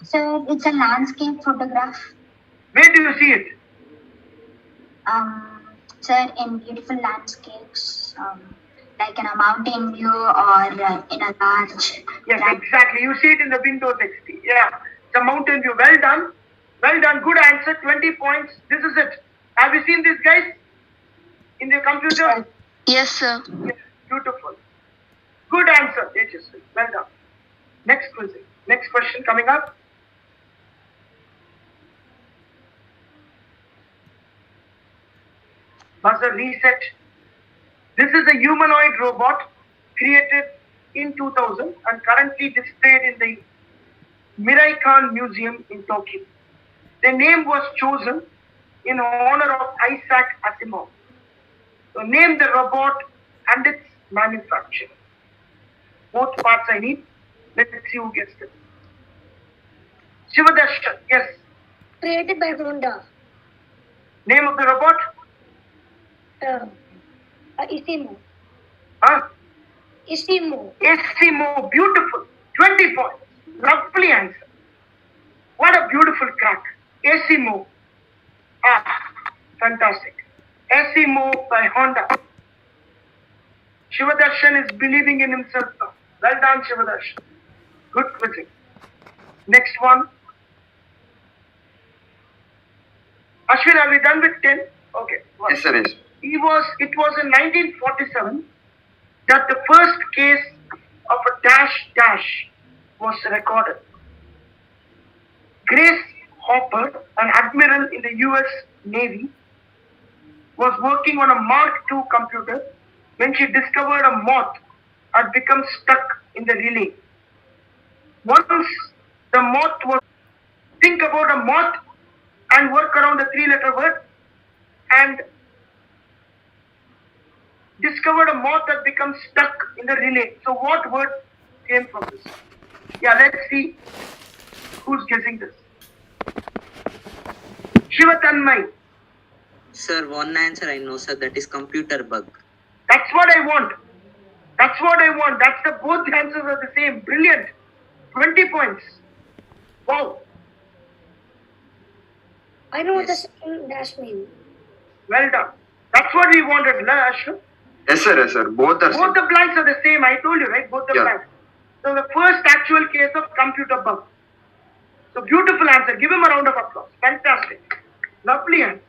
Sir, it's a landscape photograph. Where do you see it? Sir, in beautiful landscapes, like in a mountain view or in a large. Yes, exactly. You see it in the Windows XP. Yeah, the mountain view. Well done. Well done. Good answer. 20 points. This is it. Have you seen this, guys? In the computer? Yes, sir. Yes, beautiful. Good answer, Tejaswini. Well done. Next quizzing. Next question coming up. Buzzer reset. This is a humanoid robot created in 2000 and currently displayed in the Mirai-Kan Museum in Tokyo. The name was chosen in honor of Isaac Asimov. So name the robot and its manufacturer. Both parts I need. Let's see who gets this. Shivadarshan, yes. Created by Honda. Name of the robot? Isimo. Huh? Isimo. Isimo, beautiful. 20 points. Lovely answer. What a beautiful crack. Isimo. Fantastic. Isimo by Honda. Shivadarshan is believing in himself now. Well done, Shivadarshan. Good quizzing. Next one. Ashwin, are we done with 10? Okay. Yes, sir. Yes. It was in 1947 that the first case of a dash was recorded. Grace Hopper, an admiral in the US Navy, was working on a Mark II computer when she discovered a moth had become stuck in the relay. Once the moth was, think about a moth and work around the 3-letter word, and discovered a moth that becomes stuck in the relay. So what word came from this? Yeah, let's see who's guessing this. Shiva Tanmay. Sir, one answer I know, sir. That is computer bug. That's what I want. That's what I want. That's the both answers are the same. Brilliant. 20 points. Wow. I know what the Yes. second dash means. Well done. That's what we wanted, na Ashwin? Yes, sir. Yes, sir. Both are Both same. the blanks are the same. I told you, right? Both the Yeah. blanks. So the first actual case of computer bug. So beautiful answer. Give him a round of applause. Fantastic. Lovely answer.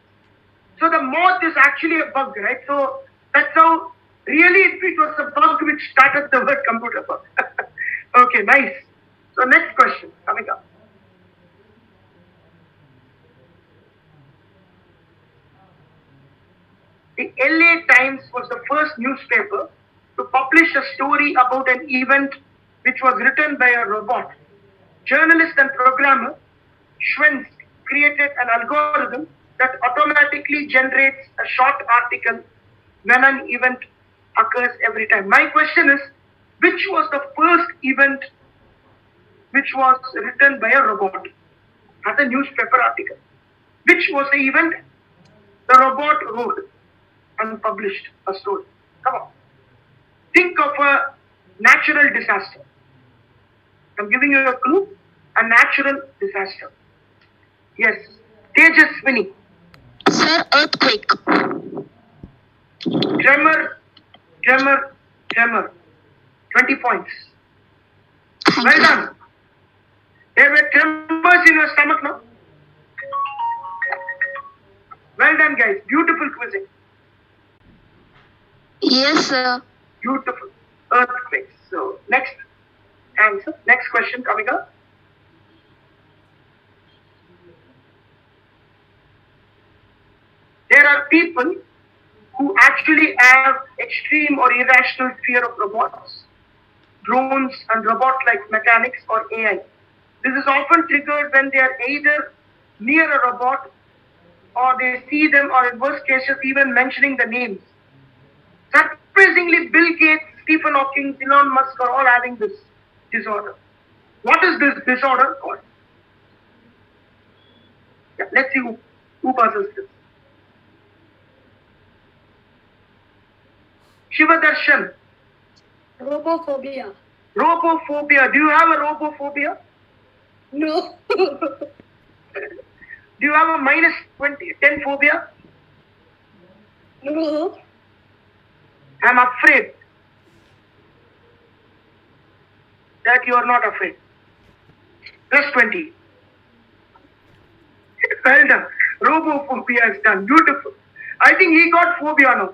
So the moth is actually a bug, right? So that's how really it was a bug which started the word computer bug. Okay, nice. So next question coming up. The LA Times was the first newspaper to publish a story about an event which was written by a robot. Journalist and programmer Schwenz created an algorithm that automatically generates a short article when an event occurs every time. My question is, which was the first event which was written by a robot as a newspaper article? Which was the event the robot wrote and published a story? Come on. Think of a natural disaster. I'm giving you a clue. A natural disaster. Yes. Tejaswini. Sir, earthquake. Tremor. 20 points. Thank Well you. done. There were tremors in your stomach now. Well done, guys. Beautiful quizzing. Yes, sir. Beautiful. Earthquakes. So, next answer. Next question coming up. There are people who actually have extreme or irrational fear of robots, drones, and robot-like mechanics or AI. This is often triggered when they are either near a robot or they see them, or in worst cases, even mentioning the names. Surprisingly, Bill Gates, Stephen Hawking, Elon Musk are all having this disorder. What is this disorder called? Yeah, let's see who buzzes this. Shiva Darshan. Robophobia. Robophobia. Do you have a robophobia? No. Do you have a minus 10 phobia? No. I'm afraid that you are not afraid. Plus 20. Well done. Robophobia is done. Beautiful. I think he got phobia now.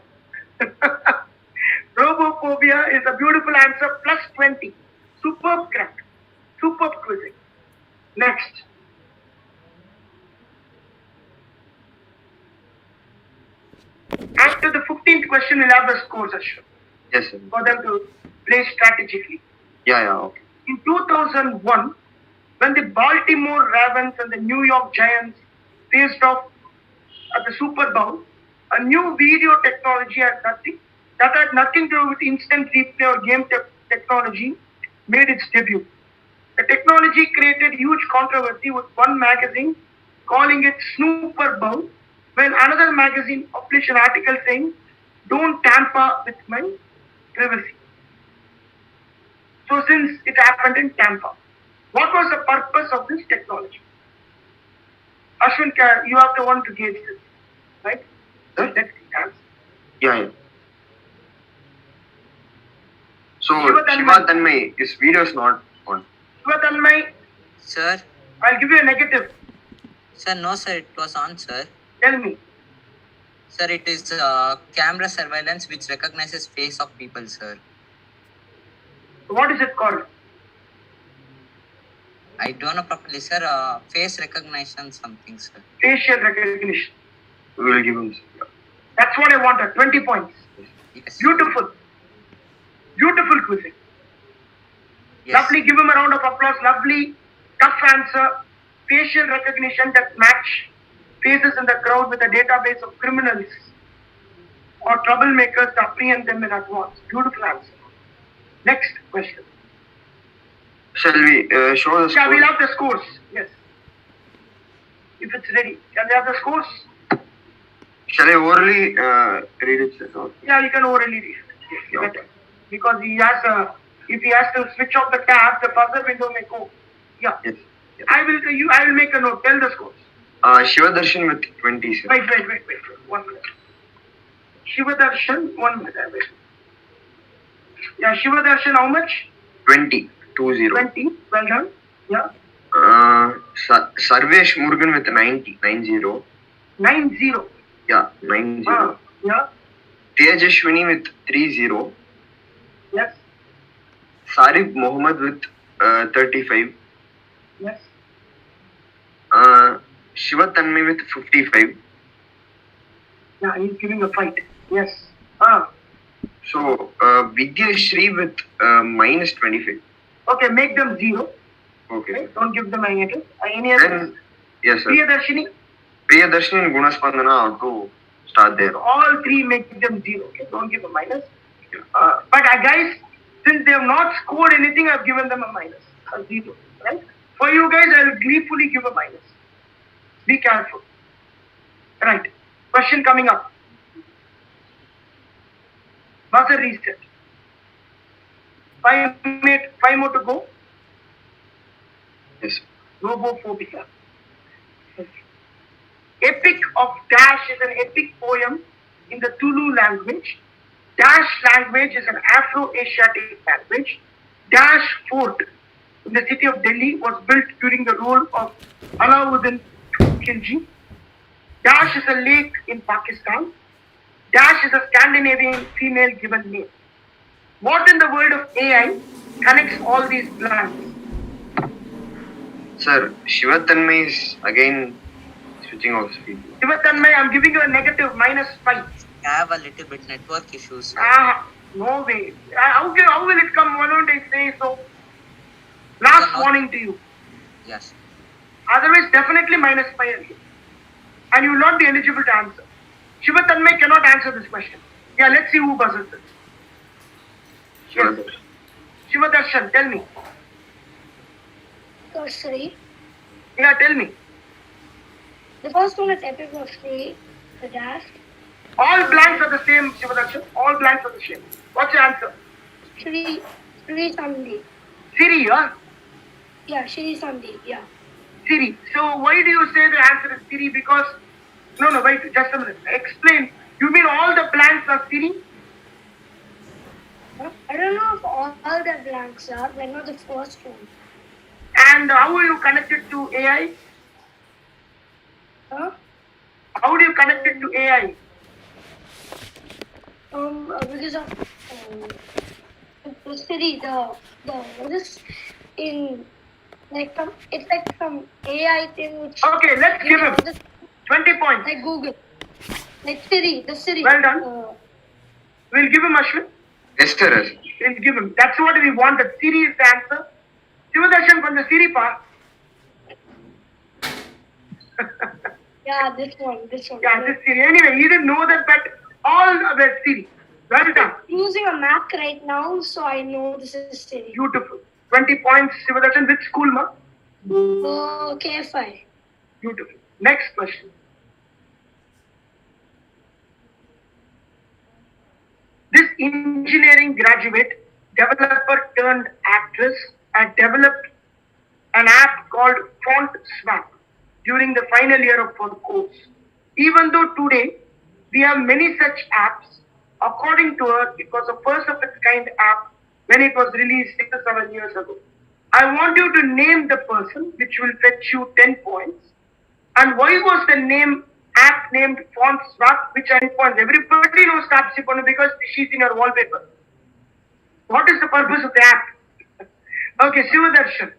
Robophobia is a beautiful answer. Plus 20. Superb crack. Superb quizzing. Next. After the 15th question, we'll have the scores, Ashwin, Yes, sir. for them to play strategically. Yeah, okay. In 2001, when the Baltimore Ravens and the New York Giants faced off at the Super Bowl, a new video technology that had nothing to do with instant replay or game technology made its debut. The technology created huge controversy with one magazine calling it Snooper Bowl, when another magazine published an article saying, "Don't tamper with my privacy." So since it happened in Tampa, what was the purpose of this technology? Ashwin, you have the one to gauge this, right? Huh? Let's answer. Yeah. So, Shiva Shiva Tanmay, his video is not on. Shiva Tanmay, Sir? I'll give you a negative. Sir, no, sir. It was on, sir. Tell me. Sir, it is camera surveillance which recognizes face of people, sir. What is it called? I don't know properly, sir. Face recognition something, sir. Facial recognition. We will give him. Yeah. That's what I wanted. 20 points. Yes. Beautiful. Beautiful quizzing. Yes. Lovely. Give him a round of applause. Lovely. Tough answer. Facial recognition that match faces in the crowd with a database of criminals or troublemakers to apprehend them in advance. Beautiful answer. Next question. Shall we show the Yeah, score? we'll have the scores. Yes. If it's ready. Can we have the scores? Shall I orally read it? Sir? Or- Yeah, you can orally read it. Yes, better. Because he has if he has to switch off the tab, the buzzer window may go. Yeah. Yes. I will make a note. Tell the scores. Shiva Darshan with 20, sir. Wait. 1 minute. Shiva Darshan, 1 minute. Wait. Yeah, Shiva Darshan, how much? 20. 20. 20. Well done. Yeah. Sarvesh Murugan with 90. 90. 90. Yeah, 90. Yeah. Tejashwini with 30. Yes. Sarib Mohammed with 35. Yes. Shiva Tanmay with 55. Yeah, he's giving a fight. Yes. So, Vidya Shri with minus 25. Okay, make them 0. Okay. Don't give them a negative. Any other? Then, yes, sir. Priyadarshini? Priyadarshini and Gunaspandana are to start there. All 3 make them 0. Okay, don't give a minus. But guys, since they have not scored anything, I've given them a minus. A 0. Right? For you guys, I will gleefully give a minus. Be careful. Right. Question coming up. Buzzer reset. 5 more to go. Yes. Robophobia. Epic of Dash is an epic poem in the Tulu language. Dash language is an Afro-Asiatic language. Dash Fort in the city of Delhi was built during the rule of Alauddin Khilji. Dash is a lake in Pakistan. Dash is a Scandinavian female given name. What in the world of AI connects all these blanks? Sir, Shiva Tanmay is again switching off speed. Shiva Tanmay, I'm giving you a negative -5. I have a little bit network issues. No way. How will it come? Why don't I say so? Last warning to you. Yes. Otherwise, definitely -5 again. And you will not be eligible to answer. Shiva Tanmay cannot answer this question. Yeah, let's see who buzzes this. Yes. Shiva Darshan, tell me. Sorry. Yeah, tell me. The first one is Epic of Free, the Dash. All blanks are the same, Shiva Darshan. All blanks are the same. What's your answer? Shri Sandhi. Siri, huh? Yeah, Shri Sandhi, yeah. Siri. So why do you say the answer is Siri? Because, no, wait, just a minute. Explain. You mean all the blanks are Siri? I don't know if all the blanks are, but not the first one. And how are you connected to AI? Huh? How do you connect it to AI? Because of the city, this in like from it's like some AI thing which. Okay, let's give him 20 points. Like Google, like Siri, the Siri. Well done. We'll give him Ashwin. Yes, sir. We'll give him. That's what we wanted. Siri is the answer. Shivadarshan from the Siri part. Yeah, this one. Yeah, this Siri. Anyway, he didn't know that, but all were Siri. Well done. I'm using a Mac right now, so I know this is Siri. Beautiful. 20 points, Shivadarshan. Which school, ma? KFI. Beautiful. Next question. This engineering graduate, developer turned actress, had developed an app called Font Swap during the final year of her course. Even though today we have many such apps, according to her, it was a first of its kind app when it was released 6 or 7 years ago. I want you to name the person, which will fetch you 10 points. And why was the app named Font Swap, which are 10 points? Everybody knows Tapsi Ponu because she's in her wallpaper. What is the purpose of the app? Okay, Shivadarshan.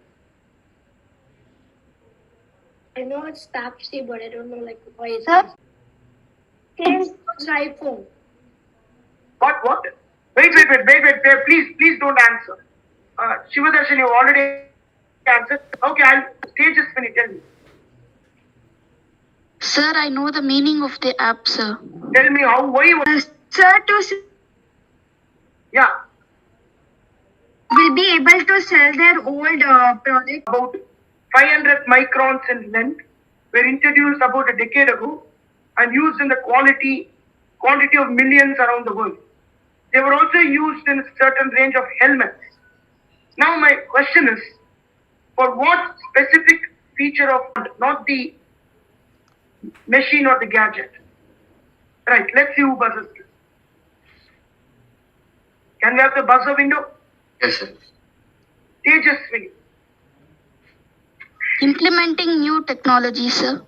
I know it's Tapsi, but I don't know like why it's same as iPhone. What? Wait, please don't answer. Shivadarshan, you already answered. Okay, stage is finished. Tell me. Sir, I know the meaning of the app, sir. Tell me why you... Sir, to Yeah. will be able to sell their old product. About 500 microns in length were introduced about a decade ago and used in the quantity of millions around the world. They were also used in a certain range of helmets. Now my question is, for what specific feature of, not the machine or the gadget? Right, let's see who buzzes this. Can we have the buzzer window? Yes, sir. Tejasvi. Implementing new technology, sir.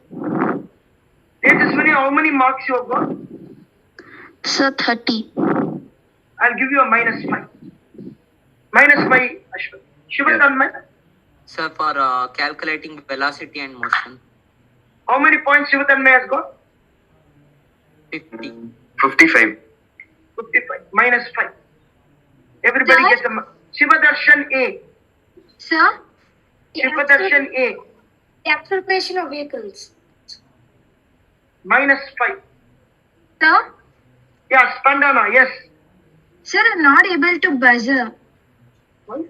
Tejaswini, how many marks you have got? Sir, 30. I'll give you a -5. -5, Ashwin. Shivatanmay, Sir, for calculating velocity and motion, how many points Shivatanmay has got? 50. 55. 55. -5. Everybody Sir? gets a Shivadarshan A. Sir, Shivadarshan A. The acceleration of vehicles. -5. sir, Yeah, Spandana, yes. sir, I'm not able to buzzer. What?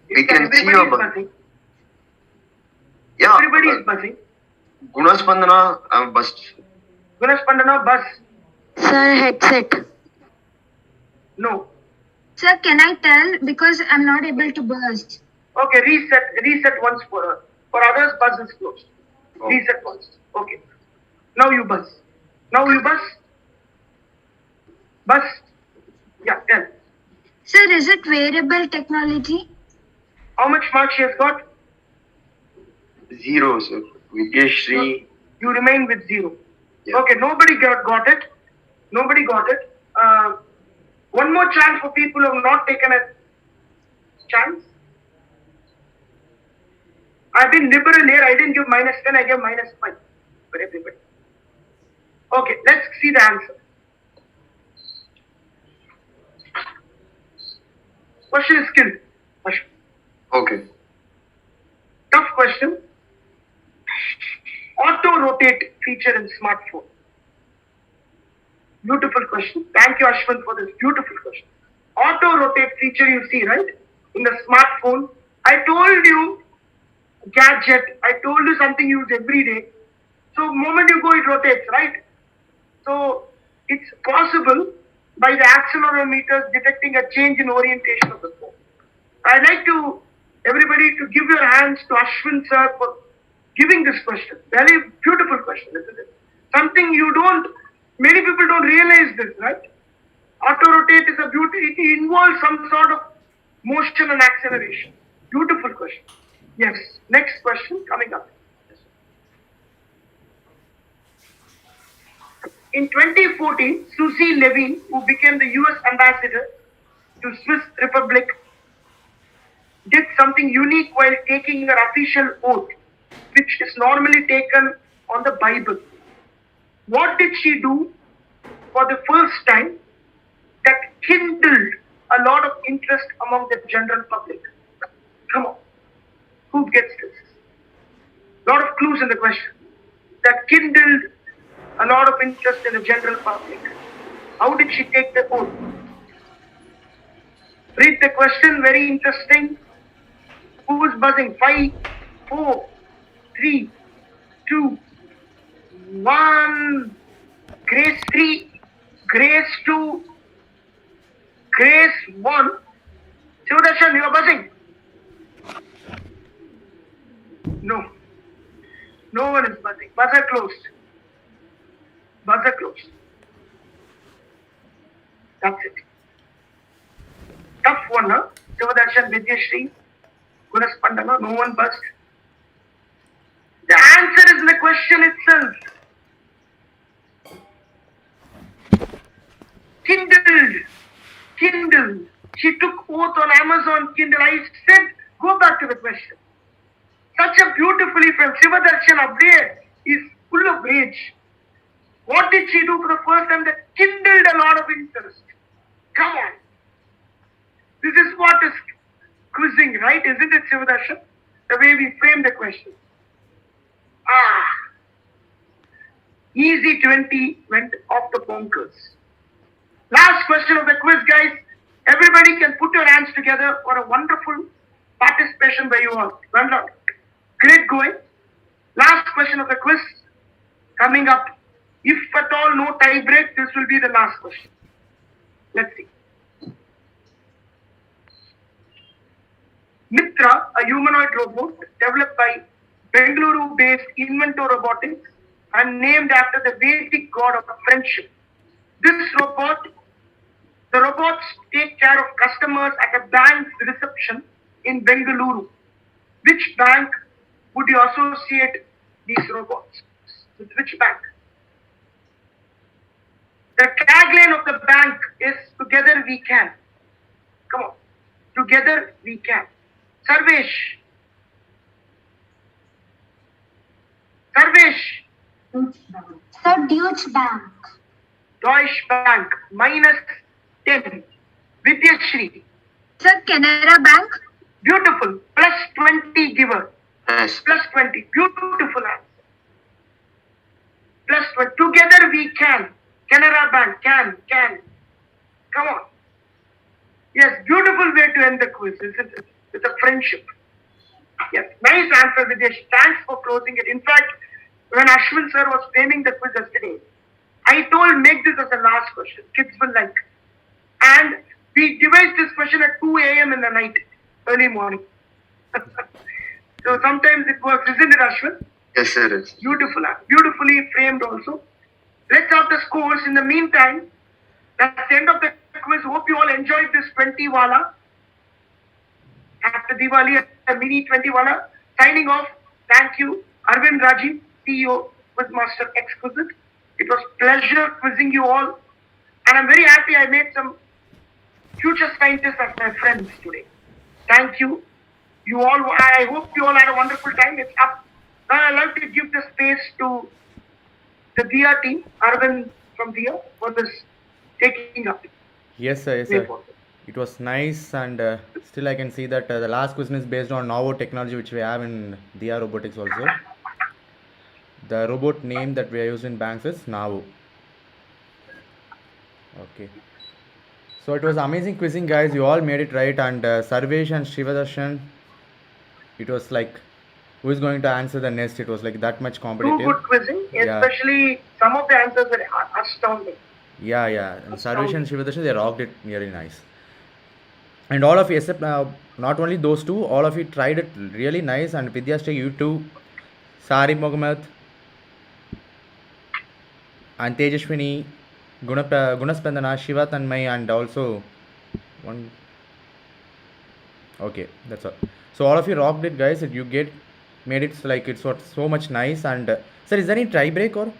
We can see Everybody your is buzz. buzzing. Yeah. Everybody is buzzing. Gunaspandana, I'm buzzed. Gunaspandana, buzz. Sir, headset. No. Sir, can I tell? Because I'm not able to buzz. Okay, reset once for her. For others, buzz is closed. Oh. Reset once. Okay. Now you buzz. Now you buzz. Buzz. Yeah, tell. Sir, is it wearable technology? How much marks she has got? 0, sir. Vidyashri. You remain with 0. Yeah. Okay, nobody got it. Nobody got it. One more chance for people who have not taken a chance. I've been liberal here. I didn't give -10. I gave -5 for everybody. Okay, let's see the answer. Question is skill. Okay. Tough question. Auto rotate feature in smartphone. Beautiful question. Thank you, Ashwin, for this beautiful question. Auto rotate feature you see, right? In the smartphone. I told you gadget. I told you something you use every day. So moment you go, it rotates, right? So it's possible by the accelerometers detecting a change in orientation of the phone. I'd like to everybody to give your hands to Ashwin sir for giving this question. Very beautiful question, isn't it? Something many people don't realize this, right? Auto rotate is it involves some sort of motion and acceleration. Beautiful question. Yes. Next question coming up. In 2014, Susie Levine, who became the US ambassador to Swiss Republic, did something unique while taking her official oath, which is normally taken on the Bible. What did she do for the first time that kindled a lot of interest among the general public? Come on. Who gets this? Lot of clues in the question. That kindled a lot of interest in the general public. How did she take the oath? Read the question, very interesting. Who was buzzing? 5, 4, 3, 2, 1. Grace 3, Grace 2, Grace 1. Shivadarsan, you are buzzing? No. No one is buzzing. Buzzer closed. Buzzer closed. That's it. Tough one, huh? Shivadarsan, Vidyashri, Gunaspandana, no one buzzed. The answer is in the question itself. Kindle. She took oath on Amazon Kindle. I said, go back to the question. Such a beautifully from Shivadarsan Abhay is full of rage. What did she do for the first time that kindled a lot of interest? Come on. This is what is quizzing, right? Isn't it, Shivadarsan? The way we frame the question. Easy 20 went off the bonkers. Last question of the quiz, guys. Everybody can put your hands together for a wonderful participation by you all. Well done. Great going. Last question of the quiz coming up. If at all no tie break, this will be the last question. Let's see. Mitra, a humanoid robot developed by Bengaluru-based Invento Robotics and named after the Vedic god of friendship. The robots take care of customers at a bank's reception in Bengaluru. Which bank would you associate these robots with? Which bank? The tagline of the bank is "Together we can." Come on, together we can. Sarvesh. Sir, Deutsche Bank. Deutsche Bank -10. Vidyashri. Sir, Canara Bank. Beautiful. +20 giver. Yes. +20. Beautiful answer. +20. Together we can. Canara Bank. Can. Come on. Yes, beautiful way to end the quiz, isn't it? With a friendship. Yes, nice answer, Videsh. Thanks for closing it. In fact, when Ashwin sir was framing the quiz yesterday, I told make this as the last question. Kids will like. And we devised this question at 2 a.m. in the night, early morning. So sometimes it works, isn't it, Ashwin? Yes, sir. It is. Beautiful, beautifully framed also. Let's have the scores. In the meantime, that's the end of the quiz. Hope you all enjoyed this 20 wala. After Diwali, a mini 20 wala. Signing off. Thank you, Arvind Rajiv, CEO, Quizmaster Exquisite. It was pleasure quizzing you all. And I'm very happy I made some future scientists as my friends today. Thank you. You all, I hope you all had a wonderful time. It's up. Now I'd like to give the space to the Diya team, Arvind from Diya, for this taking up. Yes, sir. Yes, sir. It was nice, and still I can see that the last question is based on Novo technology which we have in Diya Robotics also. The robot name that we are using in banks is Navo. Okay. So it was amazing quizzing, guys. You all made it right, and Sarvesh and Shivadarshan, it was like who is going to answer the next. It was like that much competitive. Too good quizzing, especially some of the answers are astounding. Yeah. And Sarvesh and Shivadarshan, they rocked it really nice. And all of you, except not only those two, all of you tried it really nice. And Vidyashri, you too, Sari Mohammed, and Tejashwini, Gunaspandana, Shiva Tanmay, and also one. Okay, that's all. So all of you rocked it, guys. You made it like it's so much nice. And sir, is there any tie break or?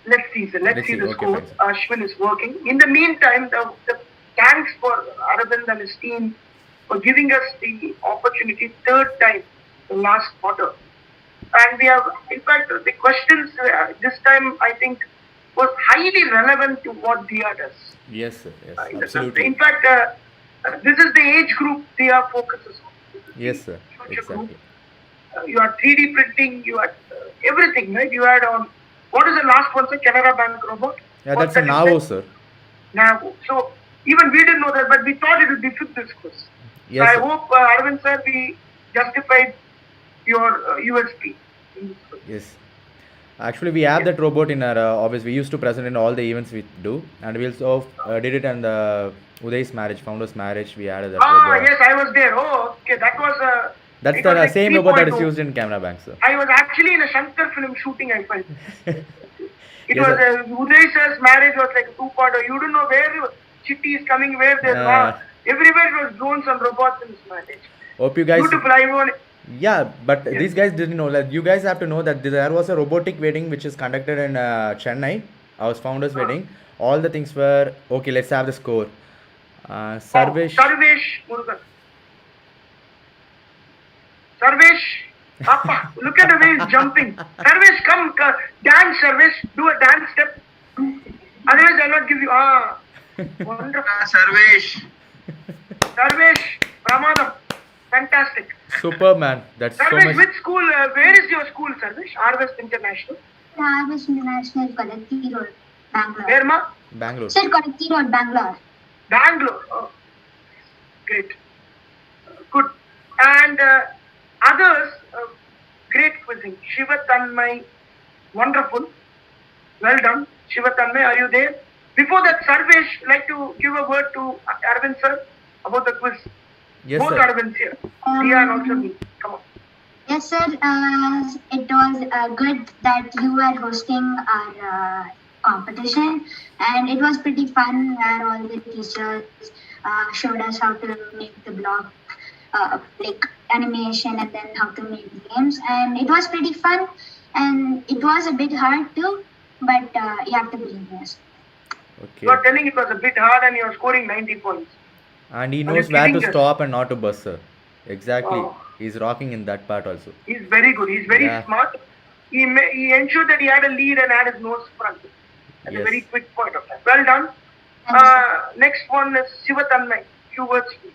Let's see, sir. Let's see the Okay, score. fine, Ashwin is working. In the meantime, the thanks for Arvind and his team for giving us the opportunity, third time, the last quarter. And we have, in fact, the questions this time, I think, was highly relevant to what Diya does. Yes, sir. Yes, absolutely. In fact, this is the age group Diya focuses on. Yes, sir. Exactly. You had 3D printing, you had everything, right? You had on, what is the last one, sir? Canara Bank robot? Yeah, that's a Navo, sir. Navo. So, even we didn't know that, but we thought it would be fit this quiz. Yes, so I sir. hope, Arvind sir, we justified your USP. Yes. Actually, we have that robot in our office. We used to present in all the events we do, and we also did it in the Uday's marriage, founder's marriage. We added that robot. Yes, I was there. Oh, okay, that was That's it the was like same robot that is 3.0. used in Camera Bank, sir. I was actually in a Shankar film shooting, I felt. It Yes, was sir. Uday sir's marriage was like a 2.0. You don't know where Chitti is coming, where there's everywhere it was drones and robots in his marriage. Hope you guys. Beautiful. I want. Yeah, but these guys didn't know. Like, you guys have to know that there was a robotic wedding which is conducted in Chennai, our founder's wedding. All the things were okay. Let's have the score. Sarvesh. Sarvesh Murugan. Sarvesh, Appa, look at the way he's jumping. Sarvesh, come, dance, Sarvesh, do a dance step. Otherwise, I'll not give you. Wonderful. Sarvesh. Sarvesh, Pramadam, fantastic. Superb, man. That's so Sarvesh, much. which school, where is your school, Sarvesh? Arvest International. Harvest International, Kodatti Road, Bangalore. Where, ma? Bangalore. Sir, Kodatti Road, Bangalore. Bangalore. Oh, great. Good. And others, great quizzing. Shiva Tanmay, wonderful. Well done. Shiva Tanmay, are you there? Before that, Sarvesh, like to give a word to Arvind sir about the quiz. Yes, Both sir. Arvinds here. Dia and also me. Come on. Yes, sir. It was good that you were hosting our competition, and it was pretty fun where all the teachers showed us how to make the block, like animation, and then how to make games. And it was pretty fun, and it was a bit hard too, but you have to believe us. Okay. You are telling it was a bit hard and you are scoring 90 points. And he Are knows you where kidding to us? stop and not to bust, sir. Exactly. Oh. He's rocking in that part also. He's very good. He's very Yeah. smart. He ensured that he had a lead and had his nose front at a Yes. very quick point of time. Well done. Thank you, sir. Next one is Shiva Tanmay. Few words. Please.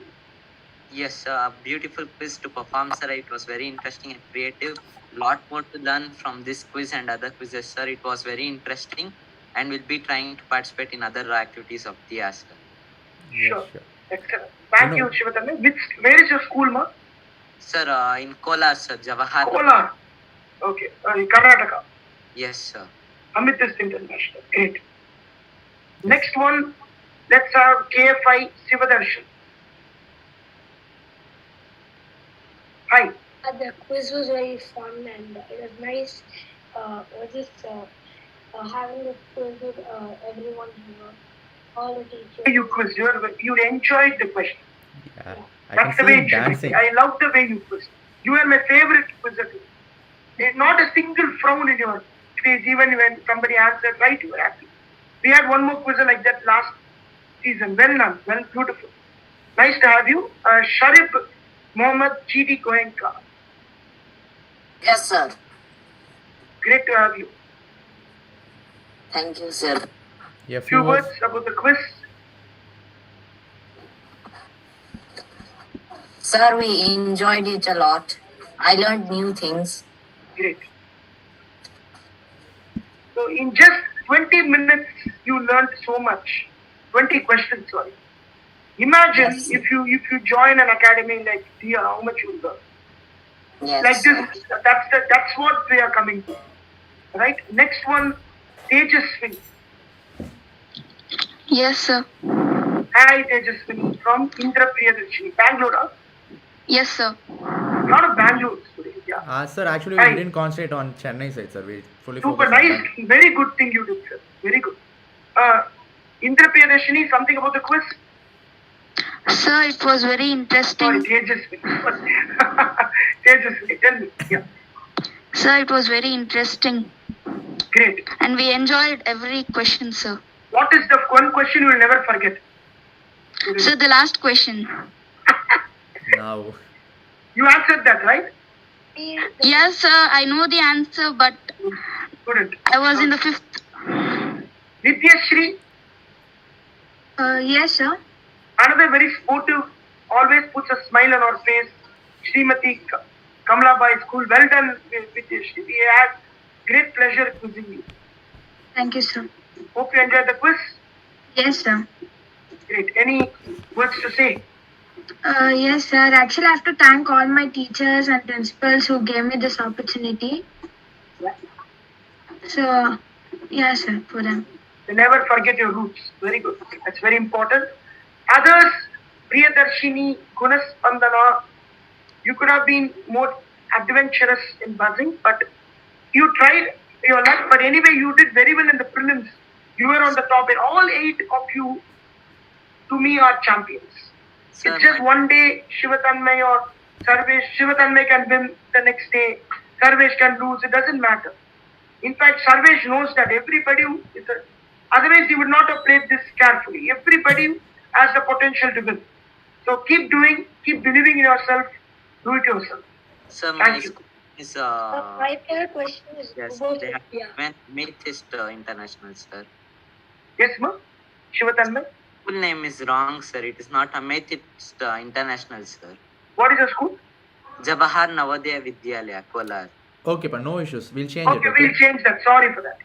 Yes, a beautiful quiz to perform, sir. It was very interesting and creative. Lot more to learn from this quiz and other quizzes, sir. It was very interesting, and we'll be trying to participate in other activities of the sir. Sure. Sure. Excellent. Thank You you, Shiva Tanmay. Where is your school, ma? Sir, in Kolar, sir, Jawahar. Kolar. Okay. Karnataka. Yes, sir. Amethyst International. Great. Next one, let's have KFI Sivadarshan. Hi. The quiz was very fun and it was nice. Having this quiz with everyone here, all the teachers. You quiz. You enjoyed the question. Yeah. I can That's the see way him it should dancing. be. I love the way you quiz. You are my favorite quizzer. There's not a single frown in your face, even when somebody answered right, you were happy. We had one more quizzer like that last season. Well done. Well, beautiful. Nice to have you. Sharif Mohammed Chidi Goenka. Yes, sir. Great to have you. Thank you, sir. Yeah, Few words about the quiz. Sir, we enjoyed it a lot. I learned new things. Great. So in just 20 minutes, you learned so much. 20 questions, sorry. Imagine Yes. if you join an academy like Dia, how much you learn. Yes, Like sir. this, that's what we are coming to. Right? Next one, Tejaswini. Yes, sir. Hi, Tejaswini from Indra Priyadarshini, Bangalore. Huh? Yes, sir. Lot of Bangalore today. Yeah. Sir, actually, Hi. we didn't concentrate on Chennai side, sir. We fully Super focused on nice. that. Very good thing you did, sir. Very good. Indra Priyadarshini, something about the quiz? Sir, it was very Sorry, interesting. Tejaswini. Tejaswini, tell me. Yeah. Sir, it was very interesting. Great. And we enjoyed every question, sir. What is the one question you will never forget? Sir, the last question. Now, You answered that, right? Yes, sir, I know the answer, but Couldn't. I was in the fifth. Nityashri, Yes, sir. another very sportive, always puts a smile on our face. Srimati Kamalabai School. Well done, Nityashri. We had great pleasure quizzing you. Thank you, sir. Hope you enjoyed the quiz. Yes, sir. Great. Any words to say? Yes, sir. Actually, I have to thank all my teachers and principals who gave me this opportunity. So, yes, sir, for them. You never forget your roots. Very good. That's very important. Others, Priyadarshini, Gunaspandana, you could have been more adventurous in buzzing, but you tried your luck. But anyway, you did very well in the prelims. You were on the top, and all 8 of you, to me, are champions. Sir, It's just one day, Shiva Tanmay or Sarvesh. Shiva Tanmay can win the next day. Sarvesh can lose. It doesn't matter. In fact, Sarvesh knows that everybody is otherwise he would not have played this carefully. Everybody has the potential to win. So keep doing, keep believing in yourself, do it yourself. Sir, Thank my you. school is My favorite question is yes, about they have India. Methodist International, sir. Yes, ma? Shiva Tanmay? Full name is wrong, sir. It is not Methodist International, sir. What is your school? Jawahar Navodaya Vidyalaya, Kolar. okay, but no issues. We'll change Okay, it. we'll Okay. change that. Sorry for that.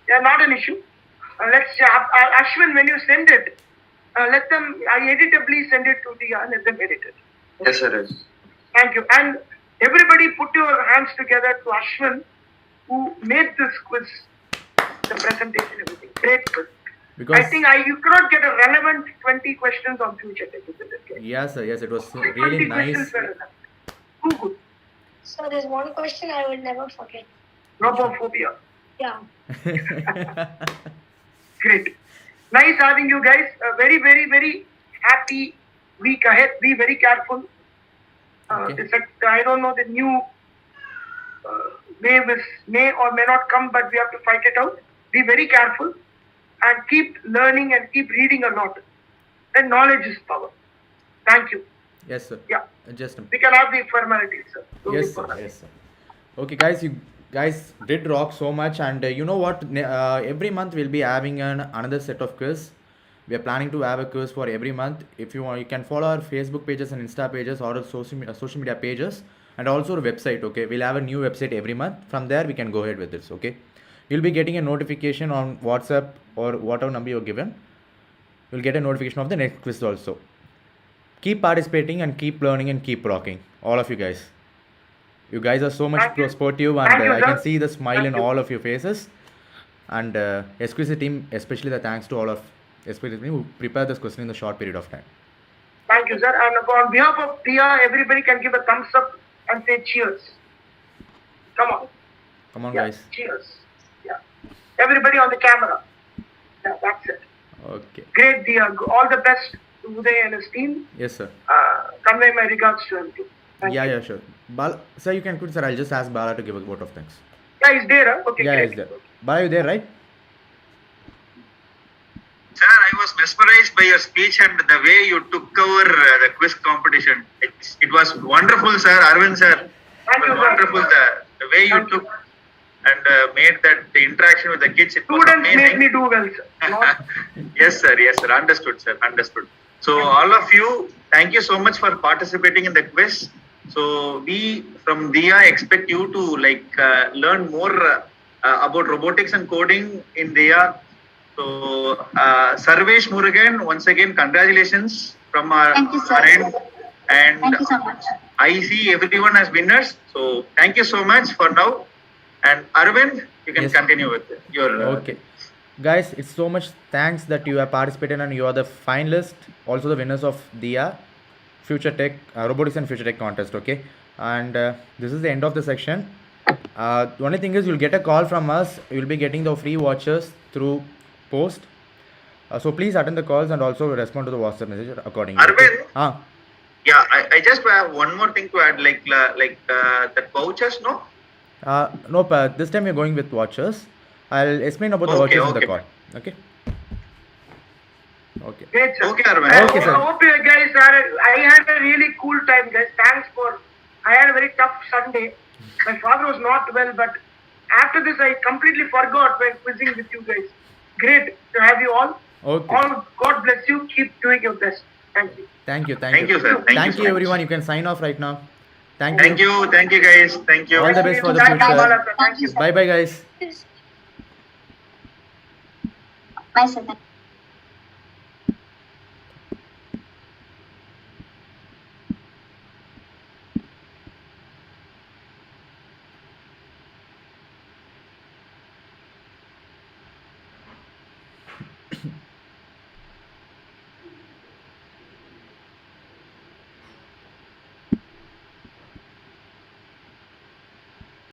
Yeah, not an issue. Let's Ashwin, when you send it, let them, editably send it to Dia, let them edit it. Yes, sir. Yes. Thank you. And everybody put your hands together to Ashwin, who made this quiz, the presentation, everything. Great quiz. Because I think you cannot get a relevant 20 questions on future tech, isn't it? yes, sir, yes, it was 20 really nice. questions were enough. Too good. So there's one question I will never forget. Robophobia. Yeah. Great. Nice having you guys. A very, very, very happy week ahead. Be very careful. Okay. I don't know, the new wave may or may not come, but we have to fight it out. Be very careful and keep learning and keep reading a lot. And knowledge is power. Thank you. Yes, sir. Yeah. Just We can have the formalities, sir. Don't yes, be sir. formal. Yes, sir. Okay, guys, you guys did rock so much, and you know what? Every month we'll be having another set of quiz. We are planning to have a quiz for every month. If you want, you can follow our Facebook pages and Insta pages or our social media pages, and also our website. Okay, we'll have a new website every month. From there, we can go ahead with this. Okay, you'll be getting a notification on WhatsApp or whatever number you're given. You'll get a notification of the next quiz also. Keep participating and keep learning and keep rocking. All of you guys. You guys are so much Thank you. sportive, and Thank you, I can sir. see the smile Thank in you. all of your faces. And SQC team, especially the thanks to all of SQC team who prepared this question in the short period of time. Thank you, sir. And on behalf of Priya, everybody can give a thumbs up and say cheers. Come on. Come on, Yeah, guys. cheers. Yeah. Everybody on the camera. Yeah, that's it. Okay. Great, Dia. All the best to Uday and his team. Yes, sir. Convey my regards to him too. Thank you. Yeah, sure. Sir, you can quit, sir. I'll just ask Bala to give a vote of thanks. Yeah, he's there, huh? Okay, Yeah, great. he's there. Bala, you there, right? Sir, I was mesmerized by your speech and the way you took over the quiz competition. It was wonderful, sir. Arvind, sir. Thank It you, was sir. wonderful. The way you Thank took and made that interaction with the kids. It was Students amazing. make me do well, sir. Not- Yes, sir. Yes, sir. Understood, sir. Understood. So, all of you, thank you so much for participating in the quiz. So, we from DIA expect you to learn more about robotics and coding in DIA. So, Sarvesh Murugan, once again, congratulations from Thank you, sir. our end. And Thank you so much. I see everyone as winners. So, thank you so much for now. And Arvind, you can Yes. continue with your. Okay. Guys, it's so much thanks that you have participated and you are the finalist, also the winners of DIA Future Tech, Robotics and Future Tech contest. Okay. And this is the end of the section. The only thing is you'll get a call from us. You'll be getting the free watches through post. So please attend the calls and also respond to the WhatsApp message accordingly. Arvind? Yeah, I just have one more thing to add, that vouchers, no? Nope, this time we're going with watches. I'll explain about the Okay, vouchers in the okay. call. Okay. Okay. Great, sir. Okay, Arvind. Okay, sir. I hope you guys I had a really cool time, guys. Thanks for. I had a very tough Sunday. My father was not well, but after this, I completely forgot when quizzing with you guys. Great to have you all. Okay. All, God bless you. Keep doing your best. Thank you. Thank you. Thank you, sir. Thank you so much. everyone. You can sign off right now. Thank Thank you. Thank you, guys. Thank you. All the best for the Thank you, future. Bala, sir. Thank you. Bye bye, guys. Bye, sir.